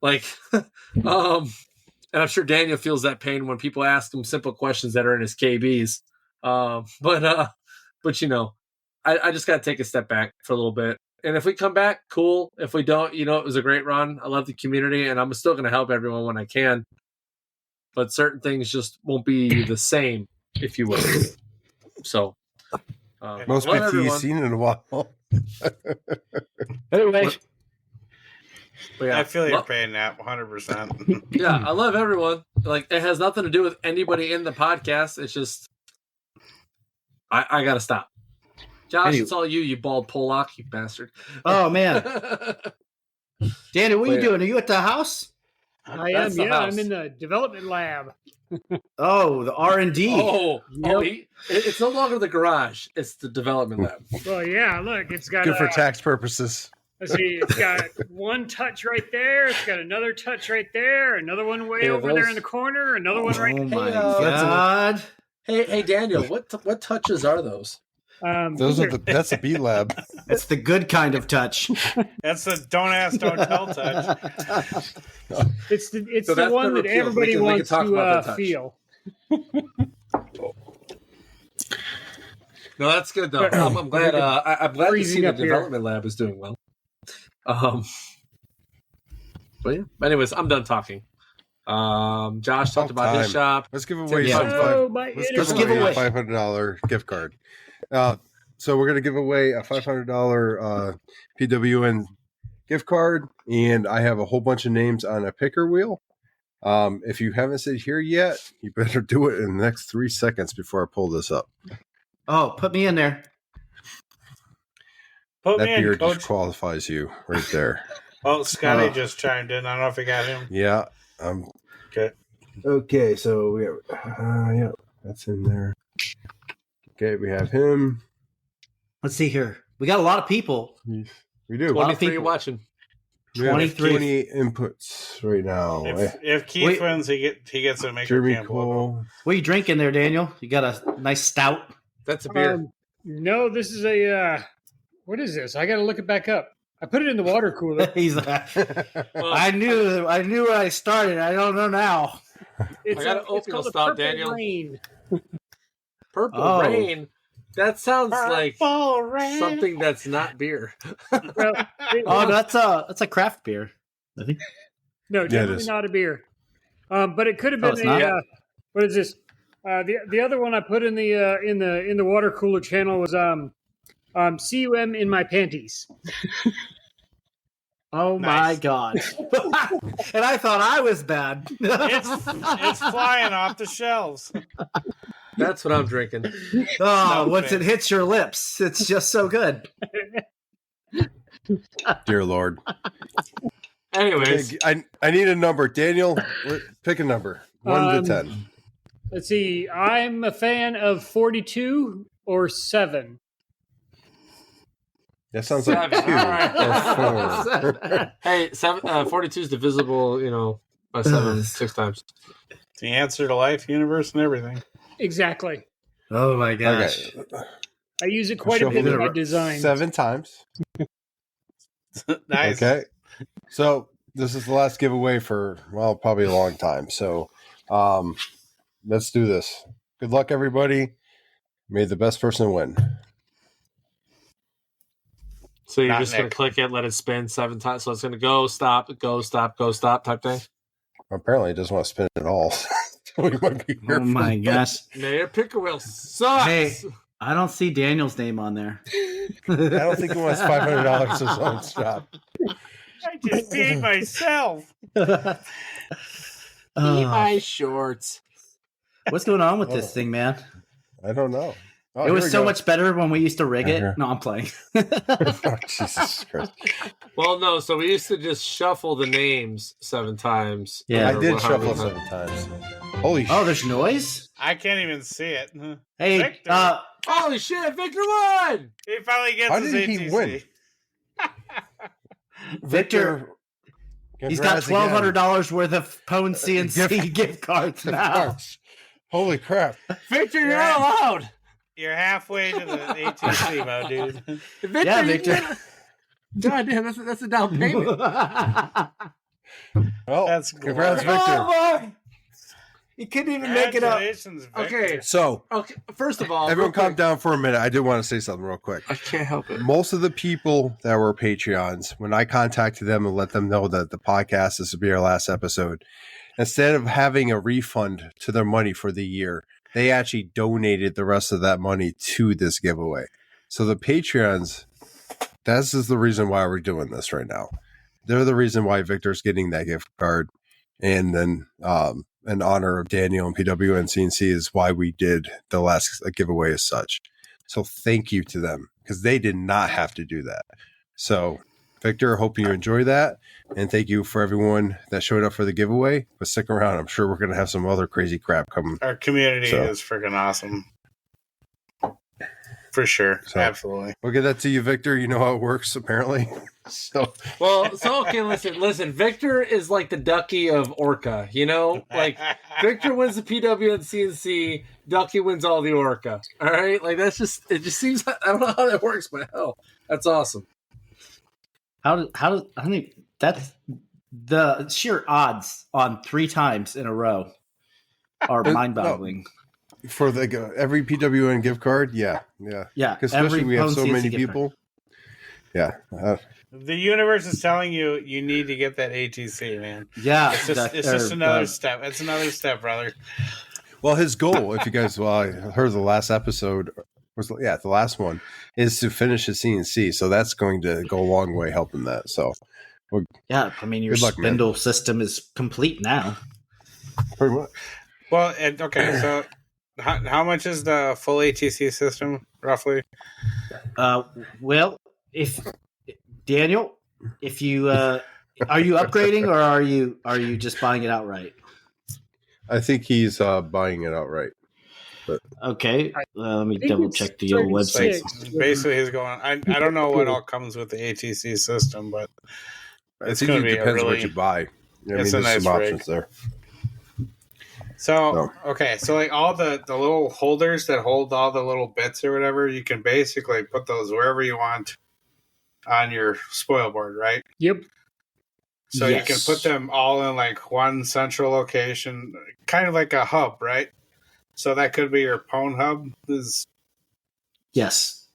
Like, and I'm sure Daniel feels that pain when people ask him simple questions that are in his KBs. But I just got to take a step back for a little bit. And if we come back, cool. If we don't, it was a great run. I love the community, and I'm still going to help everyone when I can. But certain things just won't be the same, if you will. So, most people you've seen in a while. Anyway. Yeah, I feel your pain, Nat, 100%. Yeah, I love everyone. Like, it has nothing to do with anybody in the podcast. It's just, I got to stop. Josh, it's all you bald Pollock, you bastard. Oh, man. Danny, what are you doing? Are you at the house? I am. Yeah, house. I'm in the development lab. Oh, the R&D. It's no longer the garage. It's the development lab. Well, yeah, look, it's got... Good for tax purposes. Let's see, it's got one touch right there. It's got another touch right there. Another one way over there in the corner. Another one right there. Oh, my God. Hey, Daniel, what touches are those? That's a B lab. It's the good kind of touch. That's the don't ask, don't tell touch. It's the one that everybody wants to feel. No, that's good though. I'm glad. I'm glad to see the development lab is doing well. But yeah. Anyways, I'm done talking. Josh talked about his shop. Let's give away let's give away a $500 gift card. So we're going to give away a $500 PWN gift card, and I have a whole bunch of names on a picker wheel. If you haven't said here yet, you better do it in the next 3 seconds before I pull this up. Oh, put me in there. That beard disqualifies you right there. Oh, Scotty just chimed in. I don't know if you got him. Yeah. Okay. Okay, so we have, yeah, that's in there. Okay, we have him. Let's see here. We got a lot of people. We do. 23 watching. 23 inputs right now. If Keith wins, he gets a Maker Camp logo. What are you drinking there, Daniel? You got a nice stout? That's a beer. No, this is a... what is this? I got to look it back up. I put it in the water cooler. He's like, I knew when I started. I don't know now. It's called Purple Daniel. Rain. Purple Rain? That sounds like something that's not beer. That's a craft beer, I think. No, definitely not a beer. But it could have been what is this? The other one I put in the water cooler channel was CUM in my panties. Oh my God. And I thought I was bad. It's flying off the shelves. That's what I'm drinking. Once it hits your lips, it's just so good. Dear Lord. Anyways. I need a number. Daniel, pick a number. 1 to 10. Let's see. I'm a fan of 42 or 7. That sounds like 2 or 4. Hey, 42 is divisible, by 6 times. It's the answer to life, universe, and everything. Exactly. Oh my gosh. Okay. I use it quite a bit in my design. 7 times. Nice. Okay. So this is the last giveaway for, probably a long time. So let's do this. Good luck, everybody. May the best person win. So you're just going to click it, let it spin 7 times. So it's going to go, stop type thing? Apparently, it doesn't want to spin at all. So we might be Oh my gosh. Mayor Pickerel sucks. Hey, I don't see Daniel's name on there. I don't think he wants $500 for his own shop. I just paid myself. Eat my shorts. What's going on with this thing, man? I don't know. Oh, it was so much better when we used to rig it. No, I'm playing. Oh, Jesus Christ. Well, no, so we used to just shuffle the names 7 times. Yeah, I did shuffle 7 times. Holy shit. Oh, there's noise? I can't even see it. Hey, Victor. Holy shit, Victor won! He finally gets How his did ATC. he win? Victor, he's got $1,200 worth of Pwn CNC gift cards now. Holy crap. Victor, you're not allowed. You're halfway to the ATC, my dude. Victor, Yeah, Victor. God damn, that's a down payment. Well, That's congrats, glorious. Victor. Oh, boy. You couldn't even make it up. Congratulations, Victor. Okay. So, Okay, first of all, everyone real calm quick. down for a minute. I did want to say something real quick. I can't help it. Most of the people that were Patreons, when I contacted them and let them know that the podcast, this would be our last episode, instead of having a refund to their money for the year, they actually donated the rest of that money to this giveaway. So the Patreons, this is the reason why we're doing this right now. They're the reason why Victor's getting that gift card. And then in honor of Daniel and PW and CNC is why we did the last giveaway as such. So thank you to them because they did not have to do that. So Victor, hope you enjoy that. And thank you for everyone that showed up for the giveaway. But stick around. I'm sure we're going to have some other crazy crap coming. Our community is freaking awesome. For sure. So, absolutely. We'll get that to you, Victor. You know how it works, apparently. Okay, listen. Victor is like the Ducky of Orca, Like, Victor wins the PW and CNC, Ducky wins all the Orca. All right? Like, it just seems, I don't know how that works, but hell, that's awesome. I think that's the sheer odds on 3 times in a row are mind-boggling. No, for every PWN gift card, yeah. Because especially we have so many people. Yeah. The universe is telling you need to get that ATC, man. Yeah, it's just another step. It's another step, brother. Well, his goal, if you guys heard the last episode, the last one, is to finish his CNC. So that's going to go a long way helping that. So, yeah, I mean, your spindle system is complete now. Pretty much. Well, okay, so how much is the full ATC system, roughly? Well, if Daniel, if you are you upgrading or are you just buying it outright? I think he's buying it outright. But okay, let me double check the old website. Basically, he's going. I don't know what all comes with the ATC system, but it's going to be depends what you buy. It's a nice some options there. So okay, so like all the little holders that hold all the little bits or whatever, you can basically put those wherever you want on your spoil board, right? Yep. So you can put them all in like one central location, kind of like a hub, right? So that could be your Pwn hub. Yes.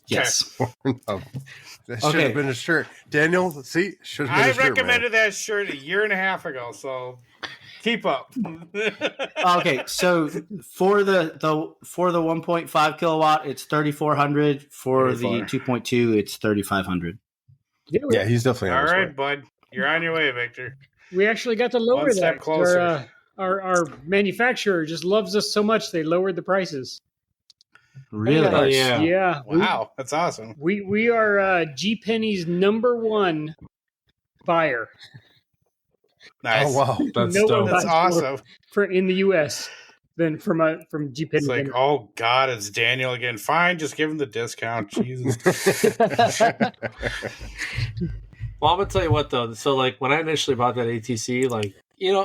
That should have been a shirt. Daniel, see? Should have been a shirt, recommended that shirt a year and a half ago, so keep up. Okay, so for the 1.5 kilowatt, it's 3,400. For the 2.2, it's 3,500. Yeah, he's definitely on all his right, way. bud. You're on your way, Victor. We actually got to lower One step that. closer. Our manufacturer just loves us so much they lowered the prices. Really? Yeah. Wow, that's awesome. We are G Penny's #1 buyer. Nice. Oh wow, That's No dope. one That's buys awesome. in the U.S. than from G It's like, oh God, it's Daniel again. Fine, just give him the discount. Jesus. Well, I'm gonna tell you what though. So like when I initially bought that ATC, like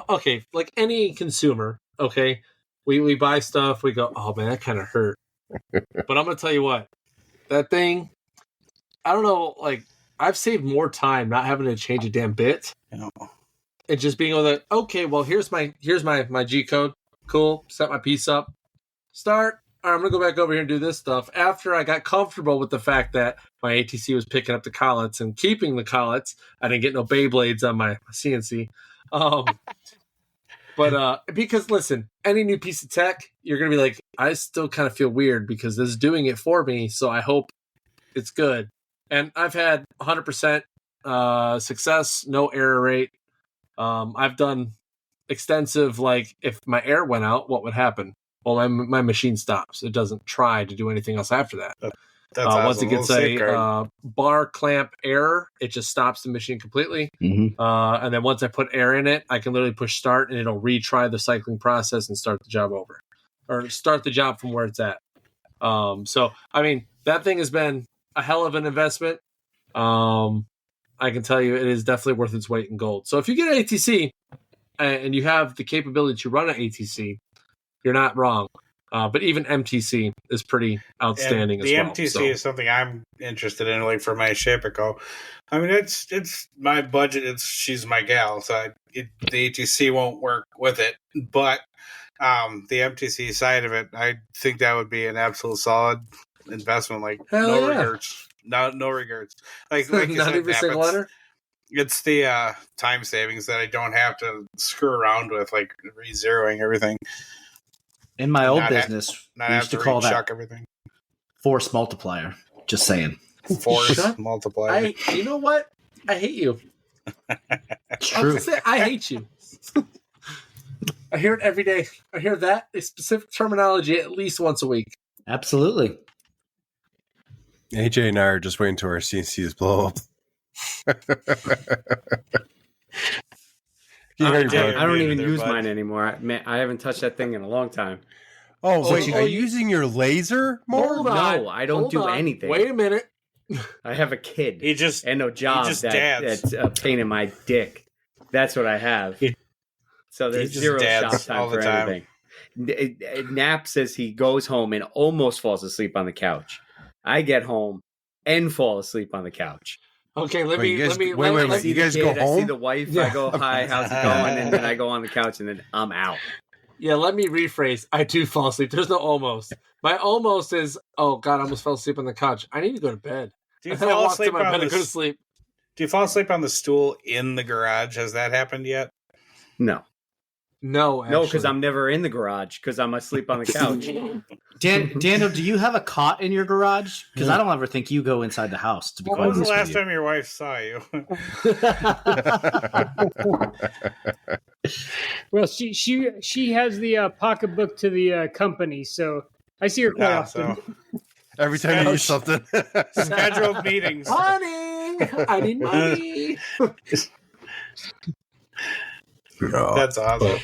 okay, like any consumer, okay, we buy stuff, we go, oh man, that kind of hurt. But I'm gonna tell you what, that thing, I don't know, like I've saved more time not having to change a damn bit, and just being able to, okay, well here's my G code, cool, set my piece up, start. All right, I'm gonna go back over here and do this stuff. After I got comfortable with the fact that my ATC was picking up the collets and keeping the collets, I didn't get no Beyblades on my CNC. But because listen, any new piece of tech, you're gonna be like, I still kind of feel weird because this is doing it for me, so I hope it's good. And I've had 100% success, no error rate. I've done extensive, like if my air went out, what would happen? Well, my machine stops. It doesn't try to do anything else after that. That's once it gets a bar clamp error, it just stops the machine completely. Mm-hmm. And then once I put air in it, I can literally push start and it'll retry the cycling process and start the job over. Or start the job from where it's at. So, I mean, that thing has been a hell of an investment. I can tell you it is definitely worth its weight in gold. So if you get an ATC and you have the capability to run an ATC, you're not wrong. But even MTC is pretty outstanding as well. The MTC is something I'm interested in, like for my Shapico. I mean, it's my budget. She's my gal, so the ATC won't work with it. But the MTC side of it, I think that would be an absolute solid investment. Like regrets, no regrets. Like not you said, even single letter. It's the time savings that I don't have to screw around with, like re-zeroing everything. In my old business, we used to call that everything force multiplier. Just saying. Force multiplier. You know what? I hate you. It's true. I hate you. I hear it every day. I hear that specific terminology at least once a week. Absolutely. AJ and I are just waiting till our CNCs blow up. I don't even use mine anymore. I haven't touched that thing in a long time. Oh, wait. Are you using your laser more? No, I don't do anything. Wait a minute. I have a kid. And no job that's a pain in my dick. That's what I have. So there's zero shop time for anything. Nap says he goes home and almost falls asleep on the couch. I get home and fall asleep on the couch. Okay, let me. Wait. You guys go home? I see the wife. Yeah. I go, hi, how's it going? And then I go on the couch and then I'm out. Yeah, let me rephrase. I do fall asleep. There's no almost. My almost is, oh God, I almost fell asleep on the couch. I need to go to bed. Do you fall asleep on the sleep? Do you fall asleep on the stool in the garage? Has that happened yet? No. No, because I'm never in the garage because I'm asleep on the couch. Daniel, do you have a cot in your garage? Because I don't ever think you go inside the house. To be when was the last time your wife saw you? Well, she has the pocketbook to the company, so I see her quite often. So. Every time you use something. Scheduled meetings. Money! I need money! No. That's awesome.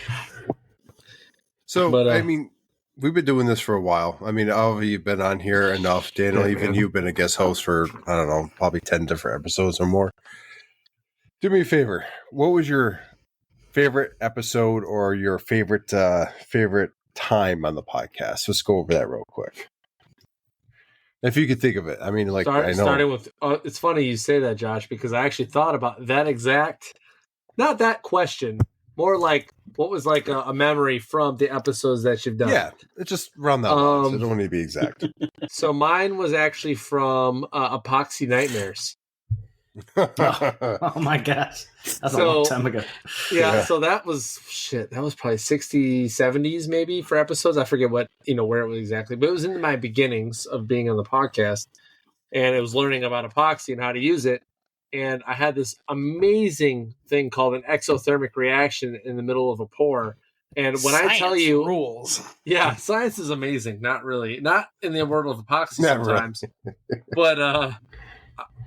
So, I mean, we've been doing this for a while. I mean, Alva, you've been on here enough. Daniel, even you've been a guest host for, I don't know, probably 10 different episodes or more. Do me a favor. What was your favorite episode or your favorite time on the podcast? Let's go over that real quick. If you could think of it. I mean, like, I know. Starting with, it's funny you say that, Josh, because I actually thought about that exact, not that question, more like what was like a memory from the episodes that you've done. Yeah, it's just round that line, so it don't need to be exact. So mine was actually from Epoxy Nightmares. Oh my gosh. That's a long time ago. Yeah, so that was probably 60s, 70s maybe for episodes. I forget where it was exactly, but it was in my beginnings of being on the podcast, and it was learning about epoxy and how to use it. And I had this amazing thing called an exothermic reaction in the middle of a pour. And when I tell you rules, yeah, science is amazing. Not really, not in the world of epoxy sometimes, but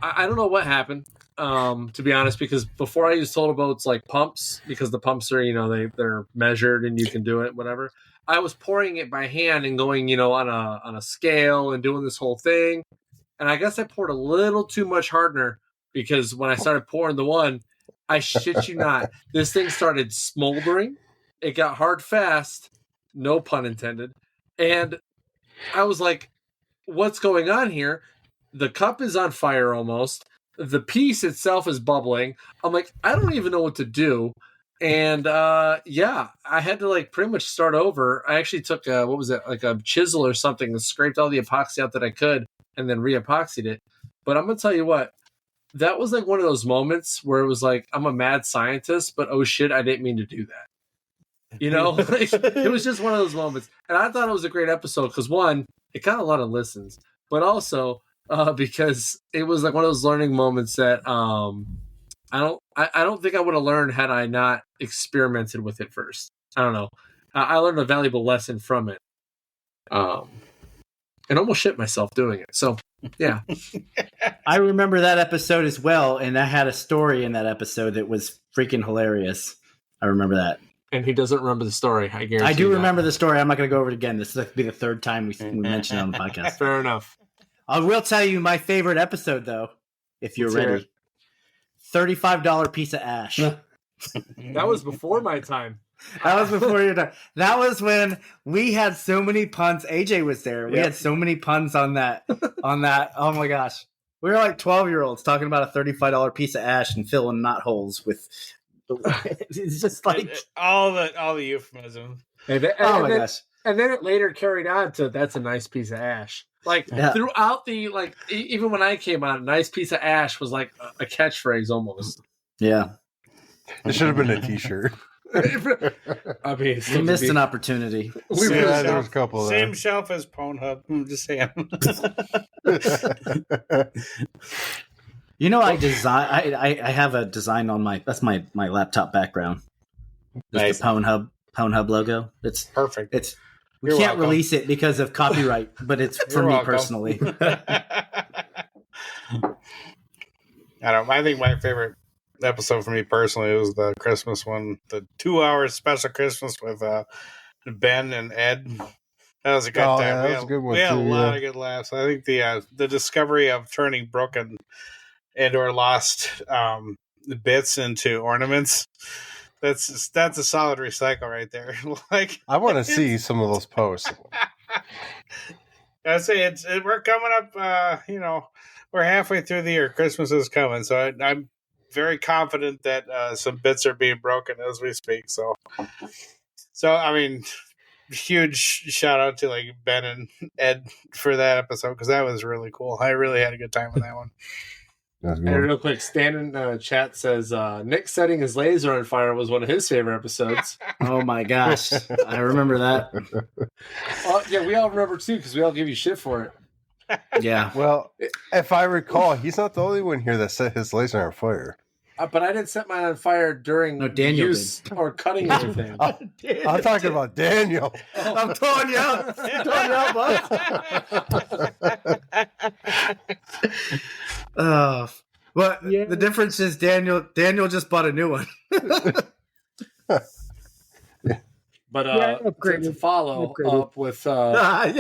I don't know what happened. To be honest, because before I used total boats like pumps, because the pumps are they're measured and you can do it, whatever. I was pouring it by hand and going, on a scale and doing this whole thing. And I guess I poured a little too much hardener because when I started pouring the one, I shit you not, this thing started smoldering. It got hard fast, no pun intended. And I was like, what's going on here? The cup is on fire almost. The piece itself is bubbling. I'm like, I don't even know what to do. And I had to like pretty much start over. I actually took like a chisel or something and scraped all the epoxy out that I could and then re-epoxied it. But I'm gonna tell you what, that was like one of those moments where it was like, I'm a mad scientist, but oh shit, I didn't mean to do that. Like, it was just one of those moments. And I thought it was a great episode because one, it got a lot of listens, but also because it was like one of those learning moments that I don't think I would have learned had I not experimented with it first. I don't know. I learned a valuable lesson from it. And almost shit myself doing it. So, yeah. I remember that episode as well, and I had a story in that episode that was freaking hilarious. I remember that. And he doesn't remember the story, I guarantee. I do remember the story. I'm not going to go over it again. This will be the third time we mentioned it on the podcast. Fair enough. I will tell you my favorite episode, though, if you're ready. $35 piece of ash. That was before my time. That was before your time. That was when we had so many puns. AJ was there. We had so many puns on that. Oh my gosh. We were like 12-year-olds talking about a $35 piece of ash and filling knot holes with. It's just like all the euphemism. Oh my gosh. And then it later carried on to that's a nice piece of ash. Like throughout the even when I came on, nice piece of ash was like a catchphrase almost. Yeah. It should have been a t-shirt. I mean, we missed an opportunity. There was a couple there. Same shelf as Pornhub. I'm just saying. I have a design on that's my laptop background. Nice. The Pornhub logo. It's perfect. We can't release it because of copyright, but it's for me personally. I think my favorite episode for me personally was the Christmas one, the 2-hour special Christmas with Ben and Ed. That was a good time. Yeah, that was a good one. We had a lot of good laughs. I think the discovery of turning broken and or lost bits into ornaments. That's a solid recycle right there. Like, I want to see some of those posts. I say we're coming up. We're halfway through the year. Christmas is coming, so I'm very confident that some bits are being broken as we speak. So I mean, huge shout out to like Ben and Ed for that episode because that was really cool. I really had a good time with that one. And real quick, Stan in chat says Nick setting his laser on fire was one of his favorite episodes. Oh my gosh, I remember that. Yeah, we all remember too because we all give you shit for it. Yeah. Well, if I recall, he's not the only one here that set his laser on fire. But I didn't set mine on fire during Daniel use did. Or cutting anything. I'm talking about Daniel. I'm throwing you out. The difference is Daniel just bought a new one. But to follow up with a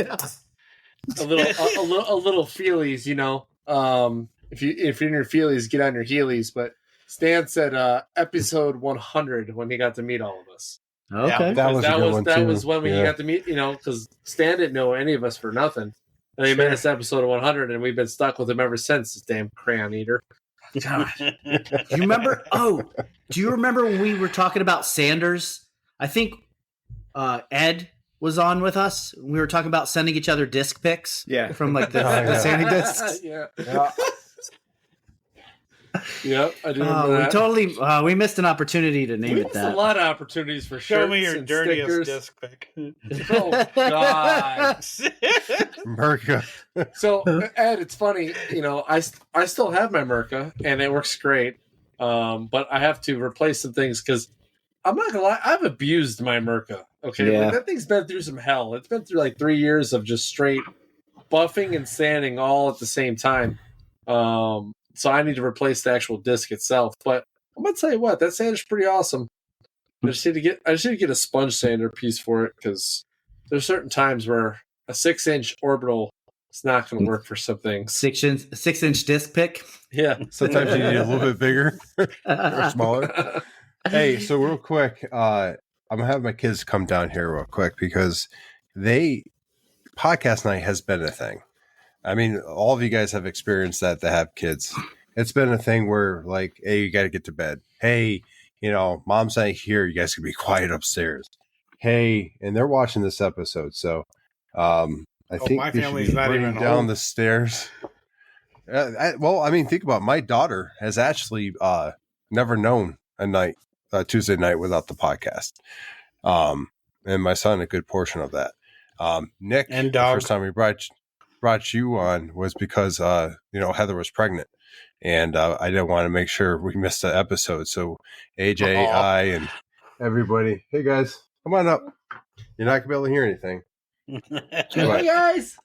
little feelies, if you're in your feelies, get on your heelies. But Stan said episode 100 when he got to meet all of us. Okay, yeah, that was when we got to meet. Because Stan didn't know any of us for nothing, and he made us episode 100, and we've been stuck with him ever since. This damn crayon eater. God. Do you remember? Do you remember when we were talking about Sanders? I think Ed was on with us. We were talking about sending each other disc pics. Yeah, from like the Sandy discs. Yeah. Yep, I do remember that. We totally we missed an opportunity to name it that. A lot of opportunities for shirts. Show me your dirtiest disc pic. Oh God, Merca. So Ed, it's funny. I still have my Merca and it works great. But I have to replace some things because I'm not gonna lie, I've abused my Merca. Okay, yeah. Like, that thing's been through some hell. It's been through like 3 years of just straight buffing and sanding all at the same time. So I need to replace the actual disc itself. But I'm gonna tell you what, that sander's pretty awesome. I just need to get a sponge sander piece for it because there's certain times where a 6-inch orbital is not going to work for some things. 6-inch disc pick. Yeah. Sometimes you need a little bit bigger or smaller. Hey, so real quick, I'm gonna have my kids come down here real quick because podcast night has been a thing. I mean, all of you guys have experienced that have kids. It's been a thing where, like, hey, you got to get to bed. Hey, mom's not here. You guys can be quiet upstairs. Hey, and they're watching this episode, so I think my we family's should be not bringing even down home. the stairs. Think about it. My daughter has actually never known a Tuesday night without the podcast. And my son, a good portion of that. Nick, And the dog. first time we brought you on was because Heather was pregnant, and I didn't want to make sure we missed the episode. So AJ, I, and everybody, hey guys, come on up. You're not gonna be able to hear anything. Hey, guys.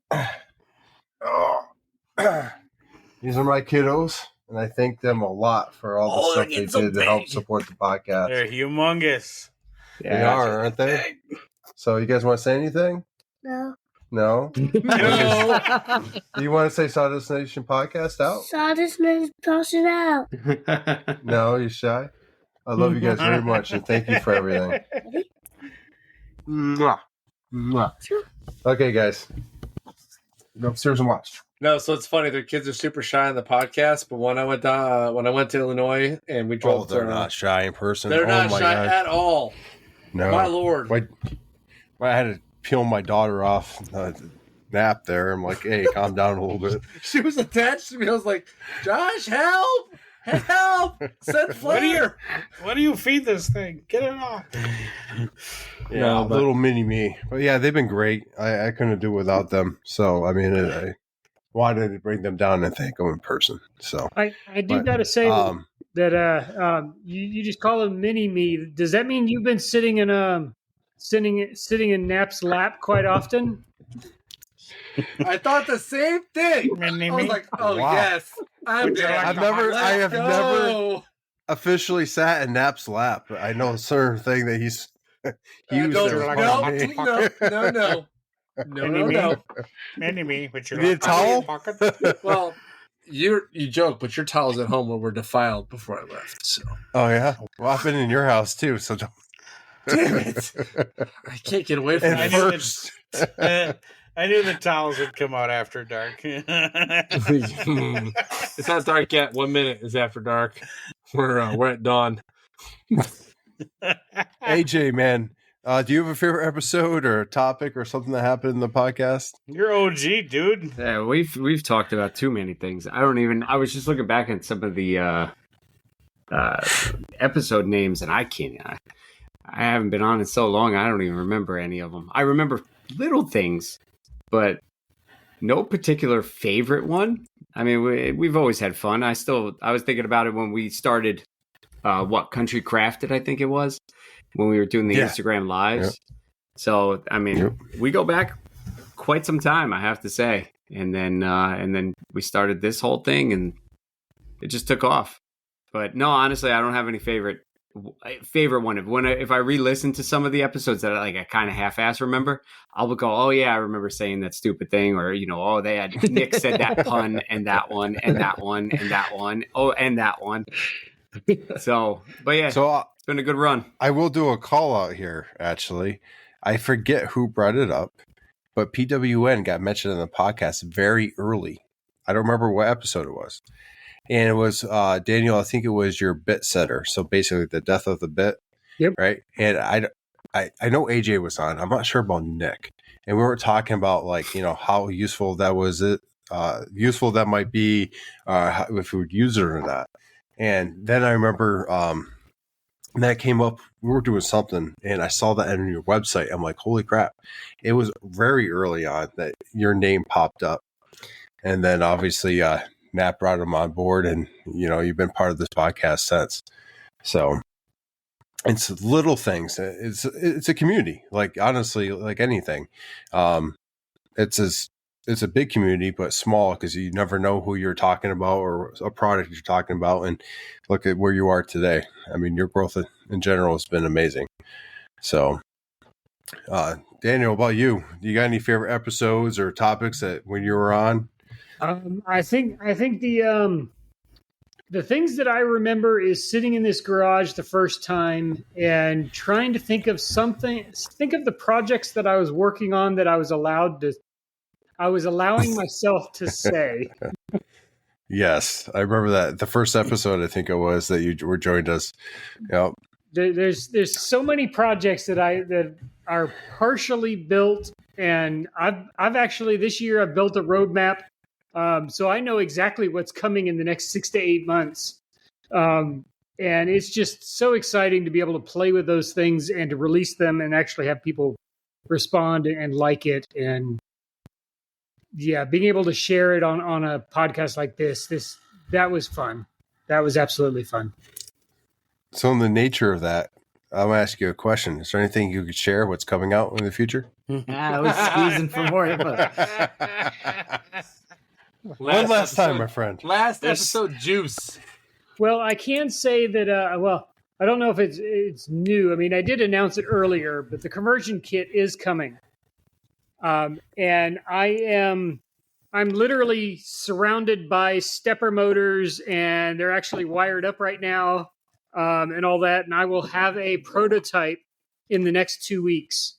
These are my kiddos, and I thank them a lot for all the stuff they did to help support the podcast. They're humongous. They are, aren't they? So you guys want to say anything? No. No? No. Do you want to say Sawdust Nation podcast out? Sawdust Nation tossing out. No, you're shy? I love you guys very much, and thank you for everything. Mwah. Mwah. Okay, guys. Go upstairs and watch. No, so it's funny. Their kids are super shy on the podcast, but when I went to Illinois and we drove, they're not shy in person. They're not my shy God. at all. No, my lord. I had to peel my daughter off nap there. I'm like, hey, calm down a little bit. She was attached to me. I was like, Josh, help! Help! Send Flair! What do you feed this thing? Get it off. Yeah, No, little mini me. But yeah, they've been great. I couldn't do without them. So I mean, I wanted to bring them down and thank them in person. So I got to say that you just call him mini me. Does that mean you've been sitting in Nap's lap quite often? I thought the same thing. I was like, oh, wow. yes. I have never officially sat in Nap's lap. I know a certain thing that he was No. Mini me, but you need a towel? Well, you joke, but your towels at home were defiled before I left. So. Oh yeah, well I've been in your house too, so don't. Damn it! I can't get away from And it. first, I knew the towels would come out after dark. It's not dark yet. 1 minute is after dark. We're at dawn. AJ, man, do you have a favorite episode or a topic or something that happened in the podcast? You're OG, dude. Yeah, we've talked about too many things. I was just looking back at some of the episode names, and I haven't been on in so long. I don't even remember any of them. I remember little things, but no particular favorite one. I mean, we've always had fun. I was thinking about it when we started. Country Crafted, I think it was, when we were doing the Instagram lives. Yep. So, I mean, we go back quite some time, I have to say. And then we started this whole thing, and it just took off. But no, honestly, I don't have any favorite one. If I re-listen to some of the episodes that I kind of half-ass remember, I'll go, oh yeah, I remember saying that stupid thing, or they had Nick said that pun, and that one, and that one, and that one, and that one. So, but yeah, it's been a good run. I will do a call out here. Actually, I forget who brought it up, but PWN got mentioned in the podcast very early. I don't remember what episode it was, and it was Daniel. I think it was your bit setter. So basically, the death of the bit. Yep. Right. And I know AJ was on. I'm not sure about Nick, and we were talking about how useful that was. Useful that might be if we would use it or not. And then I remember that came up, we were doing something, and I saw that on your website. I'm like, holy crap. It was very early on that your name popped up. And then obviously Nat brought him on board, and, you've been part of this podcast since. So it's little things. It's a community, honestly, like anything. It's a big community, but small, because you never know who you're talking about or a product you're talking about. And look at where you are today. I mean, your growth in general has been amazing. So, Daniel, about you? You got any favorite episodes or topics that when you were on? I think the things that I remember is sitting in this garage the first time and trying to think of the projects that I was working on that I was allowing myself to say. Yes, I remember that. The first episode, I think it was, that you were joined us. Yep. There's so many projects that are partially built, and I've actually this year I've built a roadmap, so I know exactly what's coming in the next 6 to 8 months, and it's just so exciting to be able to play with those things and to release them and actually have people respond and like it, and being able to share it on a podcast like this that was fun. That was absolutely fun. So in the nature of that, I'm going to ask you a question. Is there anything you could share what's coming out in the future? I was squeezing for more info. One last time, my friend. Last episode juice. Well, I can say that, I don't know if it's new. I mean, I did announce it earlier, but the conversion kit is coming. And I'm literally surrounded by stepper motors, and they're actually wired up right now. And all that, and I will have a prototype in the next 2 weeks,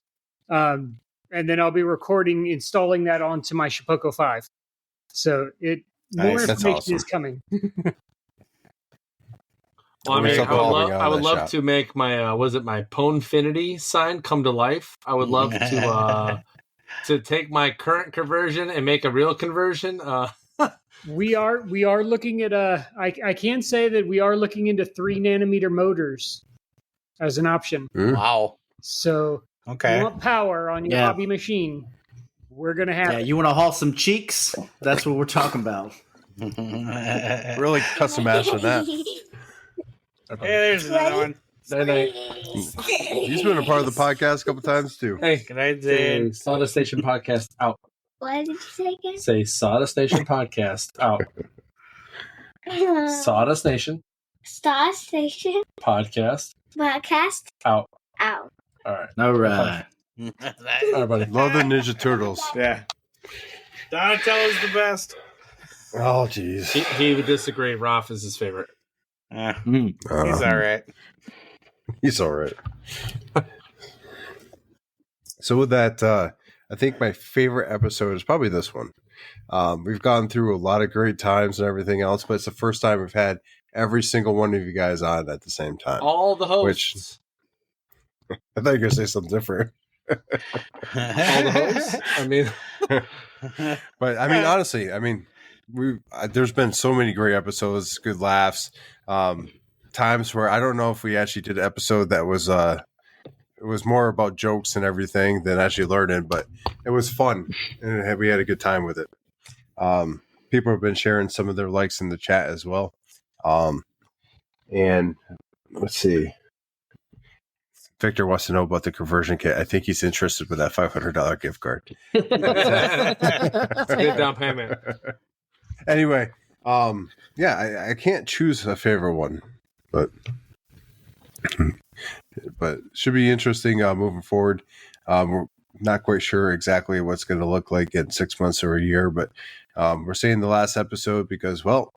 and then I'll be installing that onto my Shipoko 5. So more information is coming. Well, I mean, I would love to make my my Ponfinity sign come to life. I would love to take my current conversion and make a real conversion. We are looking at I can say that we are looking into 3 nanometer motors as an option. Wow. So you want power on your hobby machine, we're gonna have it. You want to haul some cheeks? That's what we're talking about. Really custom action that. Hey, there's another one. He's been a part of the podcast a couple times too. Hey, Good night, Zane. Soda Station Podcast out. What did you say again? Say Soda Station Podcast out. Soda Station Star Station Podcast Podcast out. out. All right. All right. All right, buddy. Love the Ninja Turtles. Yeah. Donatello's the best. Oh, jeez. He would disagree. Raph is his favorite. He's all right. He's all right. So with that, I think my favorite episode is probably this one. We've gone through a lot of great times and everything else, but it's the first time we've had every single one of you guys on at the same time. All the hosts. Which I thought you were going to say something different. All the hosts? I mean... But I mean, honestly, there's been so many great episodes, good laughs, times where I don't know if we actually did an episode that was it was more about jokes and everything than actually learning, but it was fun and we had a good time with it. People have been sharing some of their likes in the chat as well. And let's see. Victor wants to know about the conversion kit. I think he's interested with that $500 gift card. It's a good down payment. Anyway, I can't choose a favorite one, but should be interesting moving forward. We're not quite sure exactly what's going to look like in 6 months or a year, but we're saying the last episode because, well,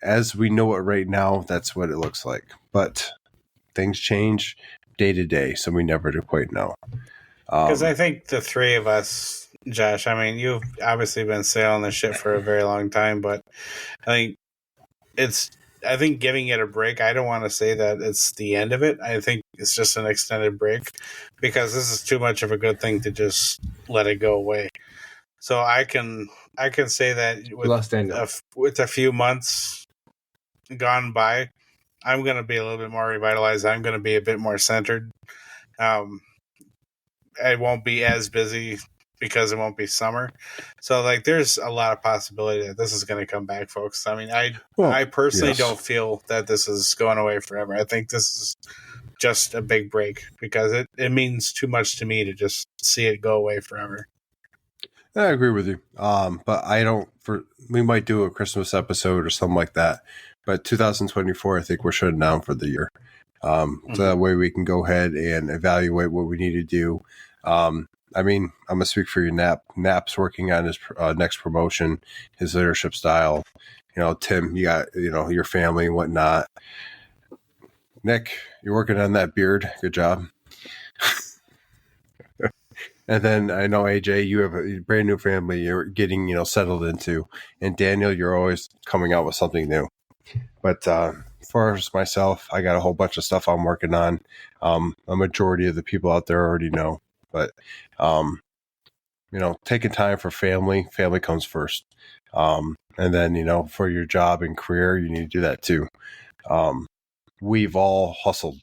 as we know it right now, that's what it looks like. But things change day to day, so we never quite know. Because I think the three of us, Josh, I mean, you've obviously been sailing this shit for a very long time, but I think giving it a break, I don't want to say that it's the end of it. I think it's just an extended break because this is too much of a good thing to just let it go away. So I can say that with a few months gone by, I'm going to be a little bit more revitalized. I'm going to be a bit more centered. I won't be as busy because it won't be summer. So, there's a lot of possibility that this is going to come back, folks. I mean, I personally don't feel that this is going away forever. I think this is just a big break because it means too much to me to just see it go away forever. I agree with you. But we might do a Christmas episode or something like that. But 2024, I think we're shutting down for the year. So that way we can go ahead and evaluate what we need to do. I mean, I'm gonna speak for you, Nap. Nap's working on his next promotion, his leadership style. You know, Tim, you got your family and whatnot. Nick, you're working on that beard. Good job. And then I know AJ, you have a brand new family you're getting settled into, and Daniel, you're always coming out with something new. But as far as myself, I got a whole bunch of stuff I'm working on. A majority of the people out there already know, but taking time for family comes first. And then for your job and career, you need to do that too. We've all hustled.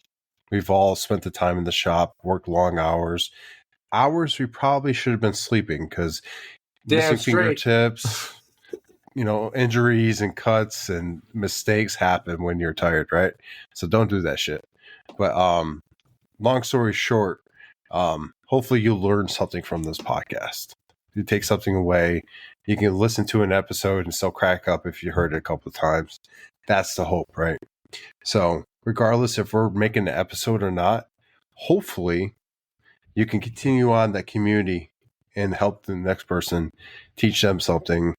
We've all spent the time in the shop, worked long hours we probably should have been sleeping because missing fingertips, injuries and cuts and mistakes happen when you're tired, right? So don't do that shit. But long story short, hopefully you learn something from this podcast. You take something away. You can listen to an episode and still crack up if you heard it a couple of times. That's the hope, right? So regardless if we're making an episode or not, hopefully you can continue on that community and help the next person, teach them something.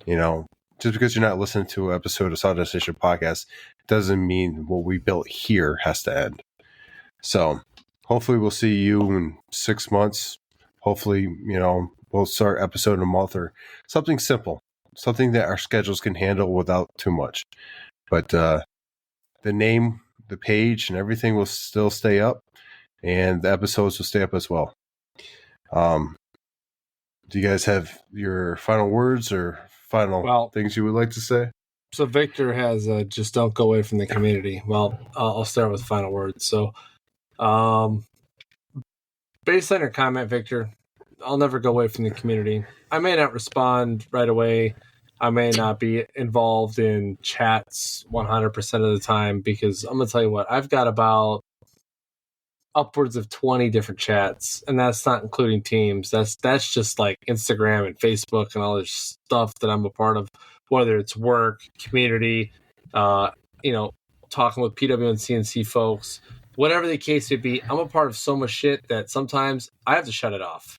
Just because you're not listening to an episode of Sawdust Station Podcast doesn't mean what we built here has to end. So hopefully we'll see you in 6 months. Hopefully, we'll start episode in a month or something simple, something that our schedules can handle without too much. But the name, the page, and everything will still stay up. And the episodes will stay up as well. Do you guys have your final words or final things you would like to say? So Victor has just don't go away from the community. Well, I'll start with final words. So based on your comment, Victor, I'll never go away from the community. I may not respond right away. I may not be involved in chats 100% of the time because I'm going to tell you what, I've got about upwards of 20 different chats, and that's not including teams. That's just like Instagram and Facebook and all this stuff that I'm a part of, whether it's work, community, talking with PW and CNC folks, whatever the case may be. I'm a part of so much shit that sometimes I have to shut it off.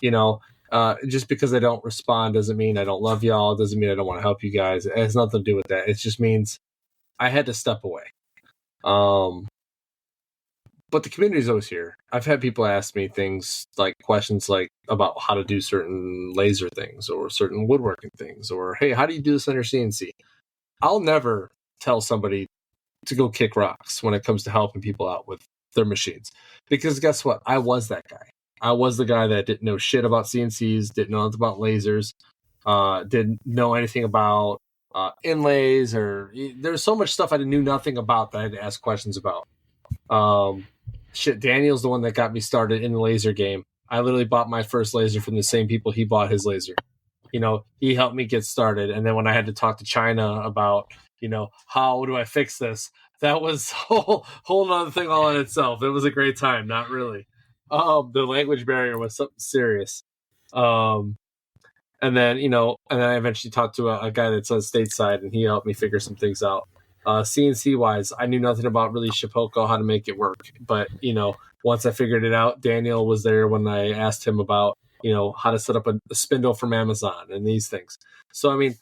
Just because I don't respond doesn't mean I don't love y'all. It doesn't mean I don't want to help you guys. It has nothing to do with that. It just means I had to step away. But the community is always here. I've had people ask me questions like about how to do certain laser things or certain woodworking things, or, hey, how do you do this on your CNC? I'll never tell somebody to go kick rocks when it comes to helping people out with their machines. Because guess what? I was that guy. I was the guy that didn't know shit about CNCs, didn't know anything about lasers, didn't know anything about inlays, or there's so much stuff I knew nothing about that I had to ask questions about. Daniel's the one that got me started in the laser game. I literally bought my first laser from the same people he bought his laser. He helped me get started. And then when I had to talk to China about, how do I fix this? That was a whole other thing all in itself. It was a great time. Not really. The language barrier was something serious. And then I eventually talked to a guy that's on stateside, and he helped me figure some things out. CNC wise, I knew nothing about really Shipoko, how to make it work. But, once I figured it out, Daniel was there when I asked him about, how to set up a spindle from Amazon and these things. So, I mean,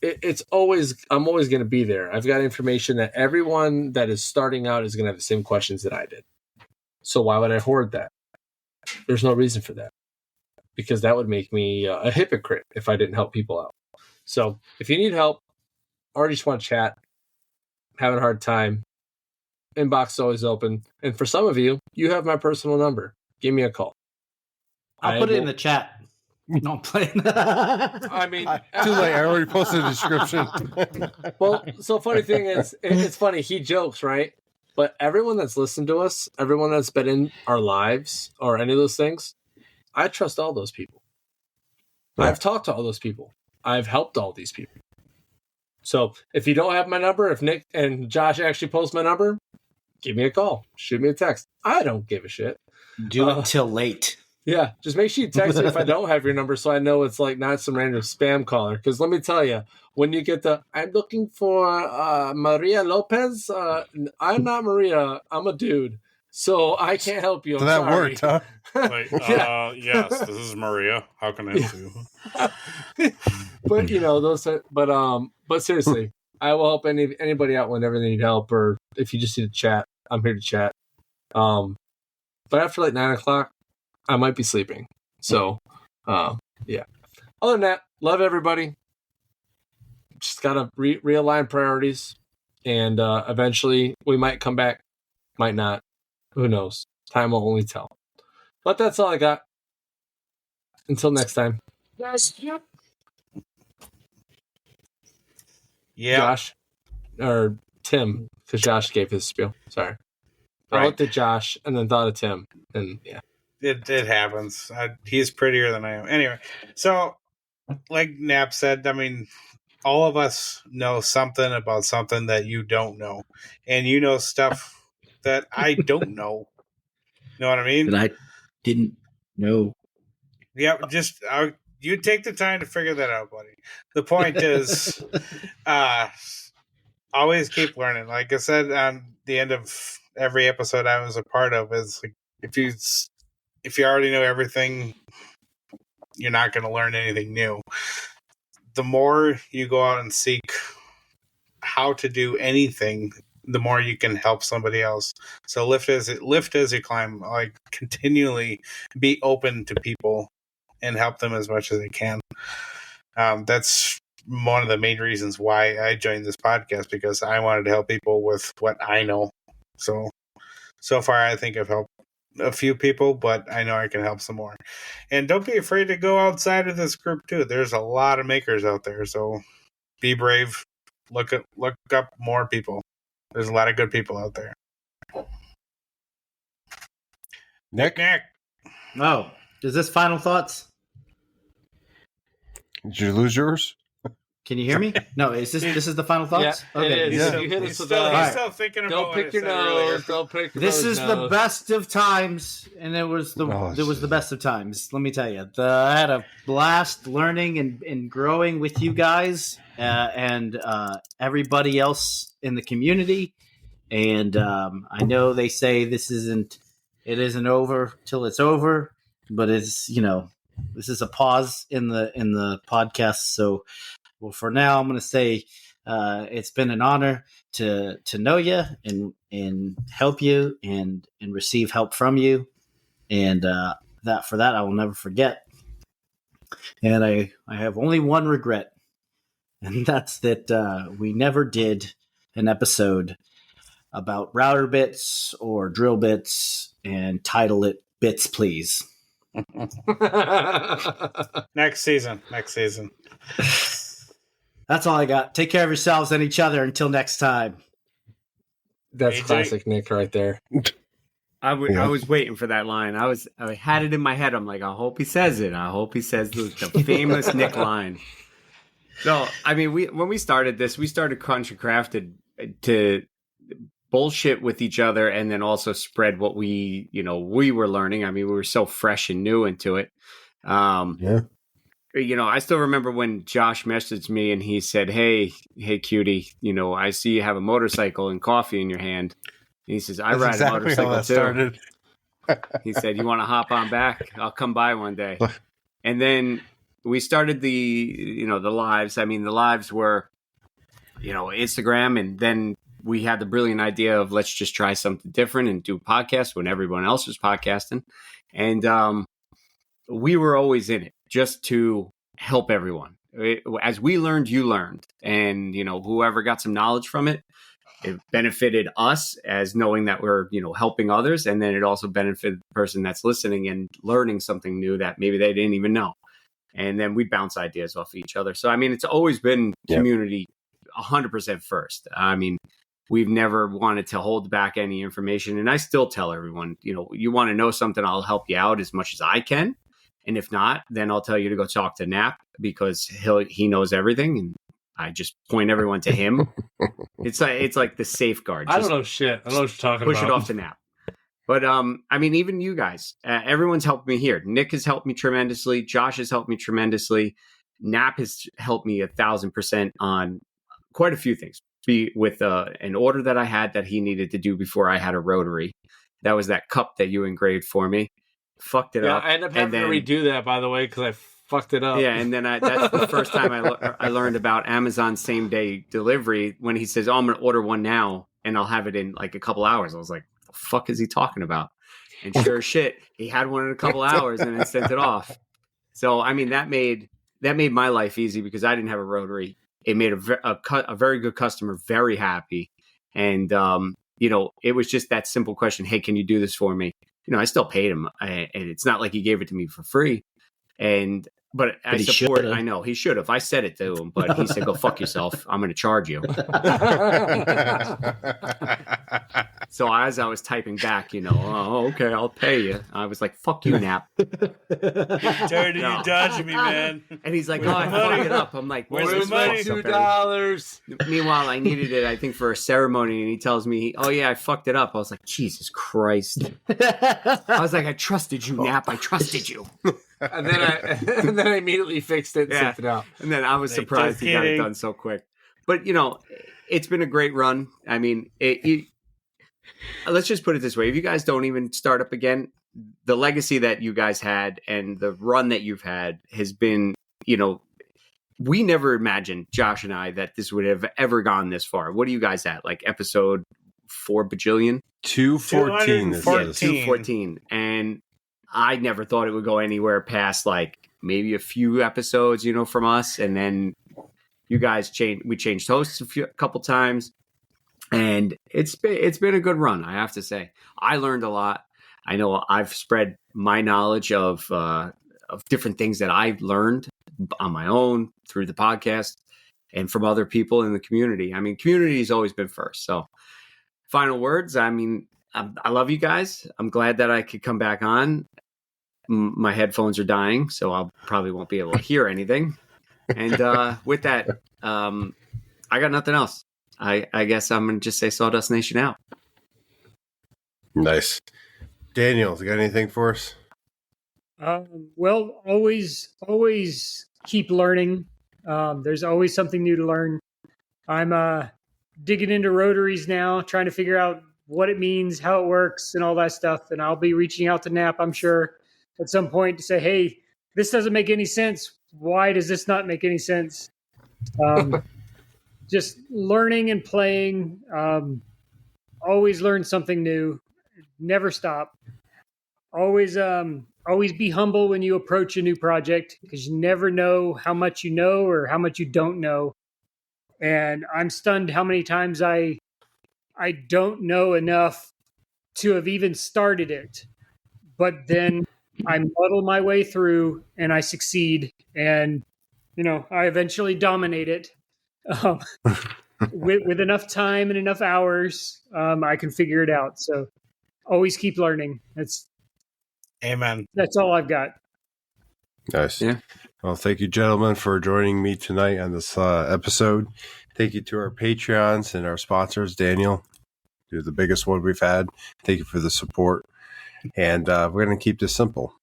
I'm always going to be there. I've got information that everyone that is starting out is going to have the same questions that I did. So why would I hoard that? There's no reason for that, because that would make me a hypocrite if I didn't help people out. So if you need help or just want to chat, having a hard time, inbox is always open. And for some of you, you have my personal number. Give me a call. I'll put it in the chat. No, I'm playing. I mean, too late. I already posted a description. Well, so funny thing is, it's funny. He jokes, right? But everyone that's listened to us, everyone that's been in our lives or any of those things, I trust all those people. Yeah. I've talked to all those people. I've helped all these people. So if you don't have my number, if Nick and Josh actually post my number, give me a call. Shoot me a text. I don't give a shit. Do it till late. Yeah, just make sure you text me if I don't have your number so I know it's like not some random spam caller. Because let me tell you, when you get I'm looking for Maria Lopez, I'm not Maria. I'm a dude. So I can't help you. So that sorry. worked, huh? Like, yes, this is Maria. How can I help you? But but seriously, I will help anybody out whenever they need help, or if you just need to chat, I'm here to chat. But after like 9 o'clock, I might be sleeping. So, yeah. Other than that, love everybody. Just gotta realign priorities, and eventually we might come back, might not. Who knows? Time will only tell. But that's all I got. Until next time. Yes. Yeah. Josh. Or Tim, because Josh gave his spiel. Sorry. I Right. looked at Josh and then thought of Tim. And yeah. It happens. He's prettier than I am. Anyway, so like Knapp said, I mean, all of us know something about something that you don't know. And you know stuff that I don't know. You know what I mean? That I didn't know. Yeah, just you take the time to figure that out, buddy. The point is, always keep learning. Like I said on the end of every episode I was a part of, is like, if you already know everything, you're not going to learn anything new. The more you go out and seek how to do anything, the more you can help somebody else. So lift as you climb. Like, continually be open to people and help them as much as they can. That's one of the main reasons why I joined this podcast, because I wanted to help people with what I know. So far, I think I've helped a few people, but I know I can help some more. And don't be afraid to go outside of this group too. There's a lot of makers out there, so be brave. Look up more people. There's a lot of good people out there. Nick? Oh, is this final thoughts? Did you lose yours? Can you hear me? No, this is the final thoughts? Yeah, Okay. it is. Yeah. You hit He's us with still thinking about don't pick what your I said earlier. nose. Don't pick your This nose. is the best of times, and it was the best of times. Let me tell you, I had a blast learning and growing with you guys and everybody else in the community. And I know they say it isn't over till it's over, but it's, this is a pause in the podcast. So, well, for now, I'm going to say it's been an honor to know you and help you and receive help from you, and that I will never forget. And I have only one regret, and that's that we never did an episode about router bits or drill bits and title it "Bits, Please." Next season. That's all I got. Take care of yourselves and each other until next time. That's AJ? classic Nick right there. I was waiting for that line. I had it in my head. I'm like, I hope he says it. I hope he says the famous Nick line. So, I mean, when we started this, we started Country Crafted to bullshit with each other and then also spread what we were learning. I mean, we were so fresh and new into it. Yeah. I still remember when Josh messaged me and he said, Hey, cutie, I see you have a motorcycle and coffee in your hand. And he says, I ride a motorcycle too. Started. He said, you want to hop on back? I'll come by one day. And then we started the lives. I mean, the lives were, Instagram. And then we had the brilliant idea of let's just try something different and do podcasts when everyone else was podcasting. And we were always in it just to help everyone. As we learned, you learned. And, whoever got some knowledge from it, it benefited us as knowing that we're, helping others. And then it also benefited the person that's listening and learning something new that maybe they didn't even know. And then we bounce ideas off each other. So, I mean, it's always been community 100% first. I mean, we've never wanted to hold back any information. And I still tell everyone, you want to know something, I'll help you out as much as I can. And if not, then I'll tell you to go talk to Knapp because he knows everything. And I just point everyone to him. It's like the safeguard. I don't know shit. I don't know what you're talking push about. Push it off to Knapp. But I mean, even you guys, everyone's helped me here. Nick has helped me tremendously. Josh has helped me tremendously. Knapp has helped me 1,000% on quite a few things. With an order that I had that he needed to do before I had a rotary. That was that cup that you engraved for me. Fucked it up. I ended up having to redo that, by the way, because I fucked it up. Yeah, and then that's the first time I learned about Amazon same day delivery when he says, "Oh, I'm going to order one now and I'll have it in like a couple hours." I was like, "What the fuck is he talking about?" And sure as shit, he had one in a couple hours and then sent it off. So I mean, that made my life easy because I didn't have a rotary. It made a very good customer very happy, and it was just that simple question: "Hey, can you do this for me?" I still paid him, and it's not like he gave it to me for free. But I support. I know he should have. I said it to him, but he said, "Go fuck yourself. I'm going to charge you." So as I was typing back, "Oh, okay, I'll pay you." I was like, "Fuck you, Nap." You dodging me, man. And he's like, "Oh, I fucked it up." I'm like, "Where's the money? $2." Meanwhile, I needed it, I think, for a ceremony, and he tells me, "Oh yeah, I fucked it up." I was like, "Jesus Christ!" I was like, "I trusted you, Nap. I trusted you." And then I immediately fixed it and sent it out. And then I was surprised he got it done so quick. But, it's been a great run. I mean, let's just put it this way. If you guys don't even start up again, the legacy that you guys had and the run that you've had has been, we never imagined, Josh and I, that this would have ever gone this far. What are you guys at? Like episode 4 bajillion? 214. 214. And I never thought it would go anywhere past like maybe a few episodes, from us. And then you guys we changed hosts a couple times, and it's been a good run. I have to say, I learned a lot. I know I've spread my knowledge of different things that I've learned on my own through the podcast and from other people in the community. I mean, community has always been first. So final words. I mean, I love you guys. I'm glad that I could come back on. My headphones are dying, so I probably won't be able to hear anything. And with that, I got nothing else. I guess I'm going to just say Sawdust Nation out. Nice. Daniel, you got anything for us? Well, always keep learning. There's always something new to learn. I'm digging into rotaries now, trying to figure out what it means, how it works, and all that stuff. And I'll be reaching out to Nap, I'm sure, at some point to say, "Hey, this doesn't make any sense. Why does this not make any sense?" Just learning and playing. Always learn something new. Never stop. Always be humble when you approach a new project, because you never know how much you know or how much you don't know. And I'm stunned how many times I don't know enough to have even started it. But then I muddle my way through and I succeed, and I eventually dominate it. With enough time and enough hours, I can figure it out. So always keep learning. Amen. That's all I've got. Nice. Yeah. Well, thank you, gentlemen, for joining me tonight on this episode. Thank you to our Patreons and our sponsors. Daniel, you're the biggest one we've had. Thank you for the support. And we're going to keep this simple.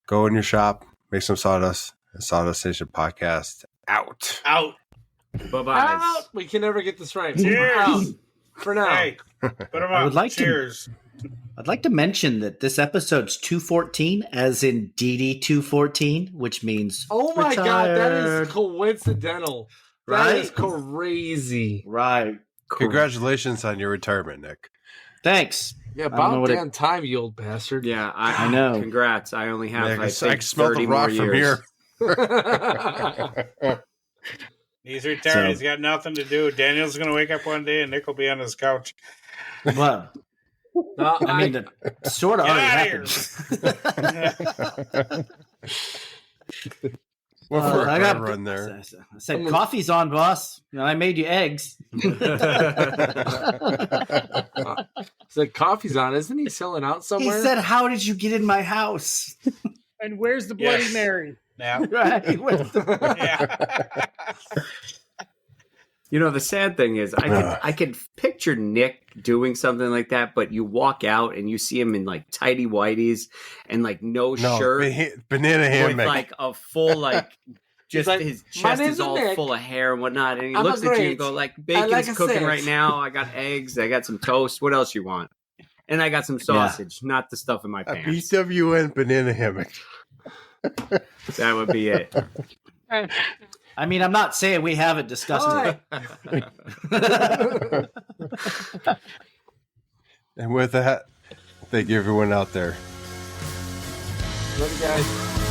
Go in your shop, make some sawdust. The Sawdust Nation podcast out. Bye-bye. Out. We can never get this right. Cheers. Out. For now. Hey, put them out. Cheers. I'd like to mention that this episode's 214, as in DD 214, which means oh my retired. God, that is coincidental. Right? That is crazy. Right. Congratulations on your retirement, Nick. Thanks. Yeah, about damn time, you old bastard. Yeah, I know. Congrats. I only have, I can smell the rock from here. He's retired. He's got nothing to do. Daniel's going to wake up one day and Nick will be on his couch. Well, I mean, that sort of already happened. Well, I got run there. I said, "Coffee's on, boss. I made you eggs." Said coffee's on. Isn't he selling out somewhere? He said, "How did you get in my house?" And where's the Bloody Mary? Yeah. Right. Yeah. The sad thing is, I could picture Nick doing something like that, but you walk out and you see him in like tighty whities and like no shirt, banana hammock, with like a full just like, his chest is all Nick. Full of hair and whatnot, and he looks at you and go like, "Bacon's cooking right now. I got eggs. I got some toast. What else you want?" And I got some sausage, not the stuff in my A pants. BWN banana hammock. That would be it. I mean, I'm not saying we haven't discussed it. And with that, thank you everyone out there. Love you guys.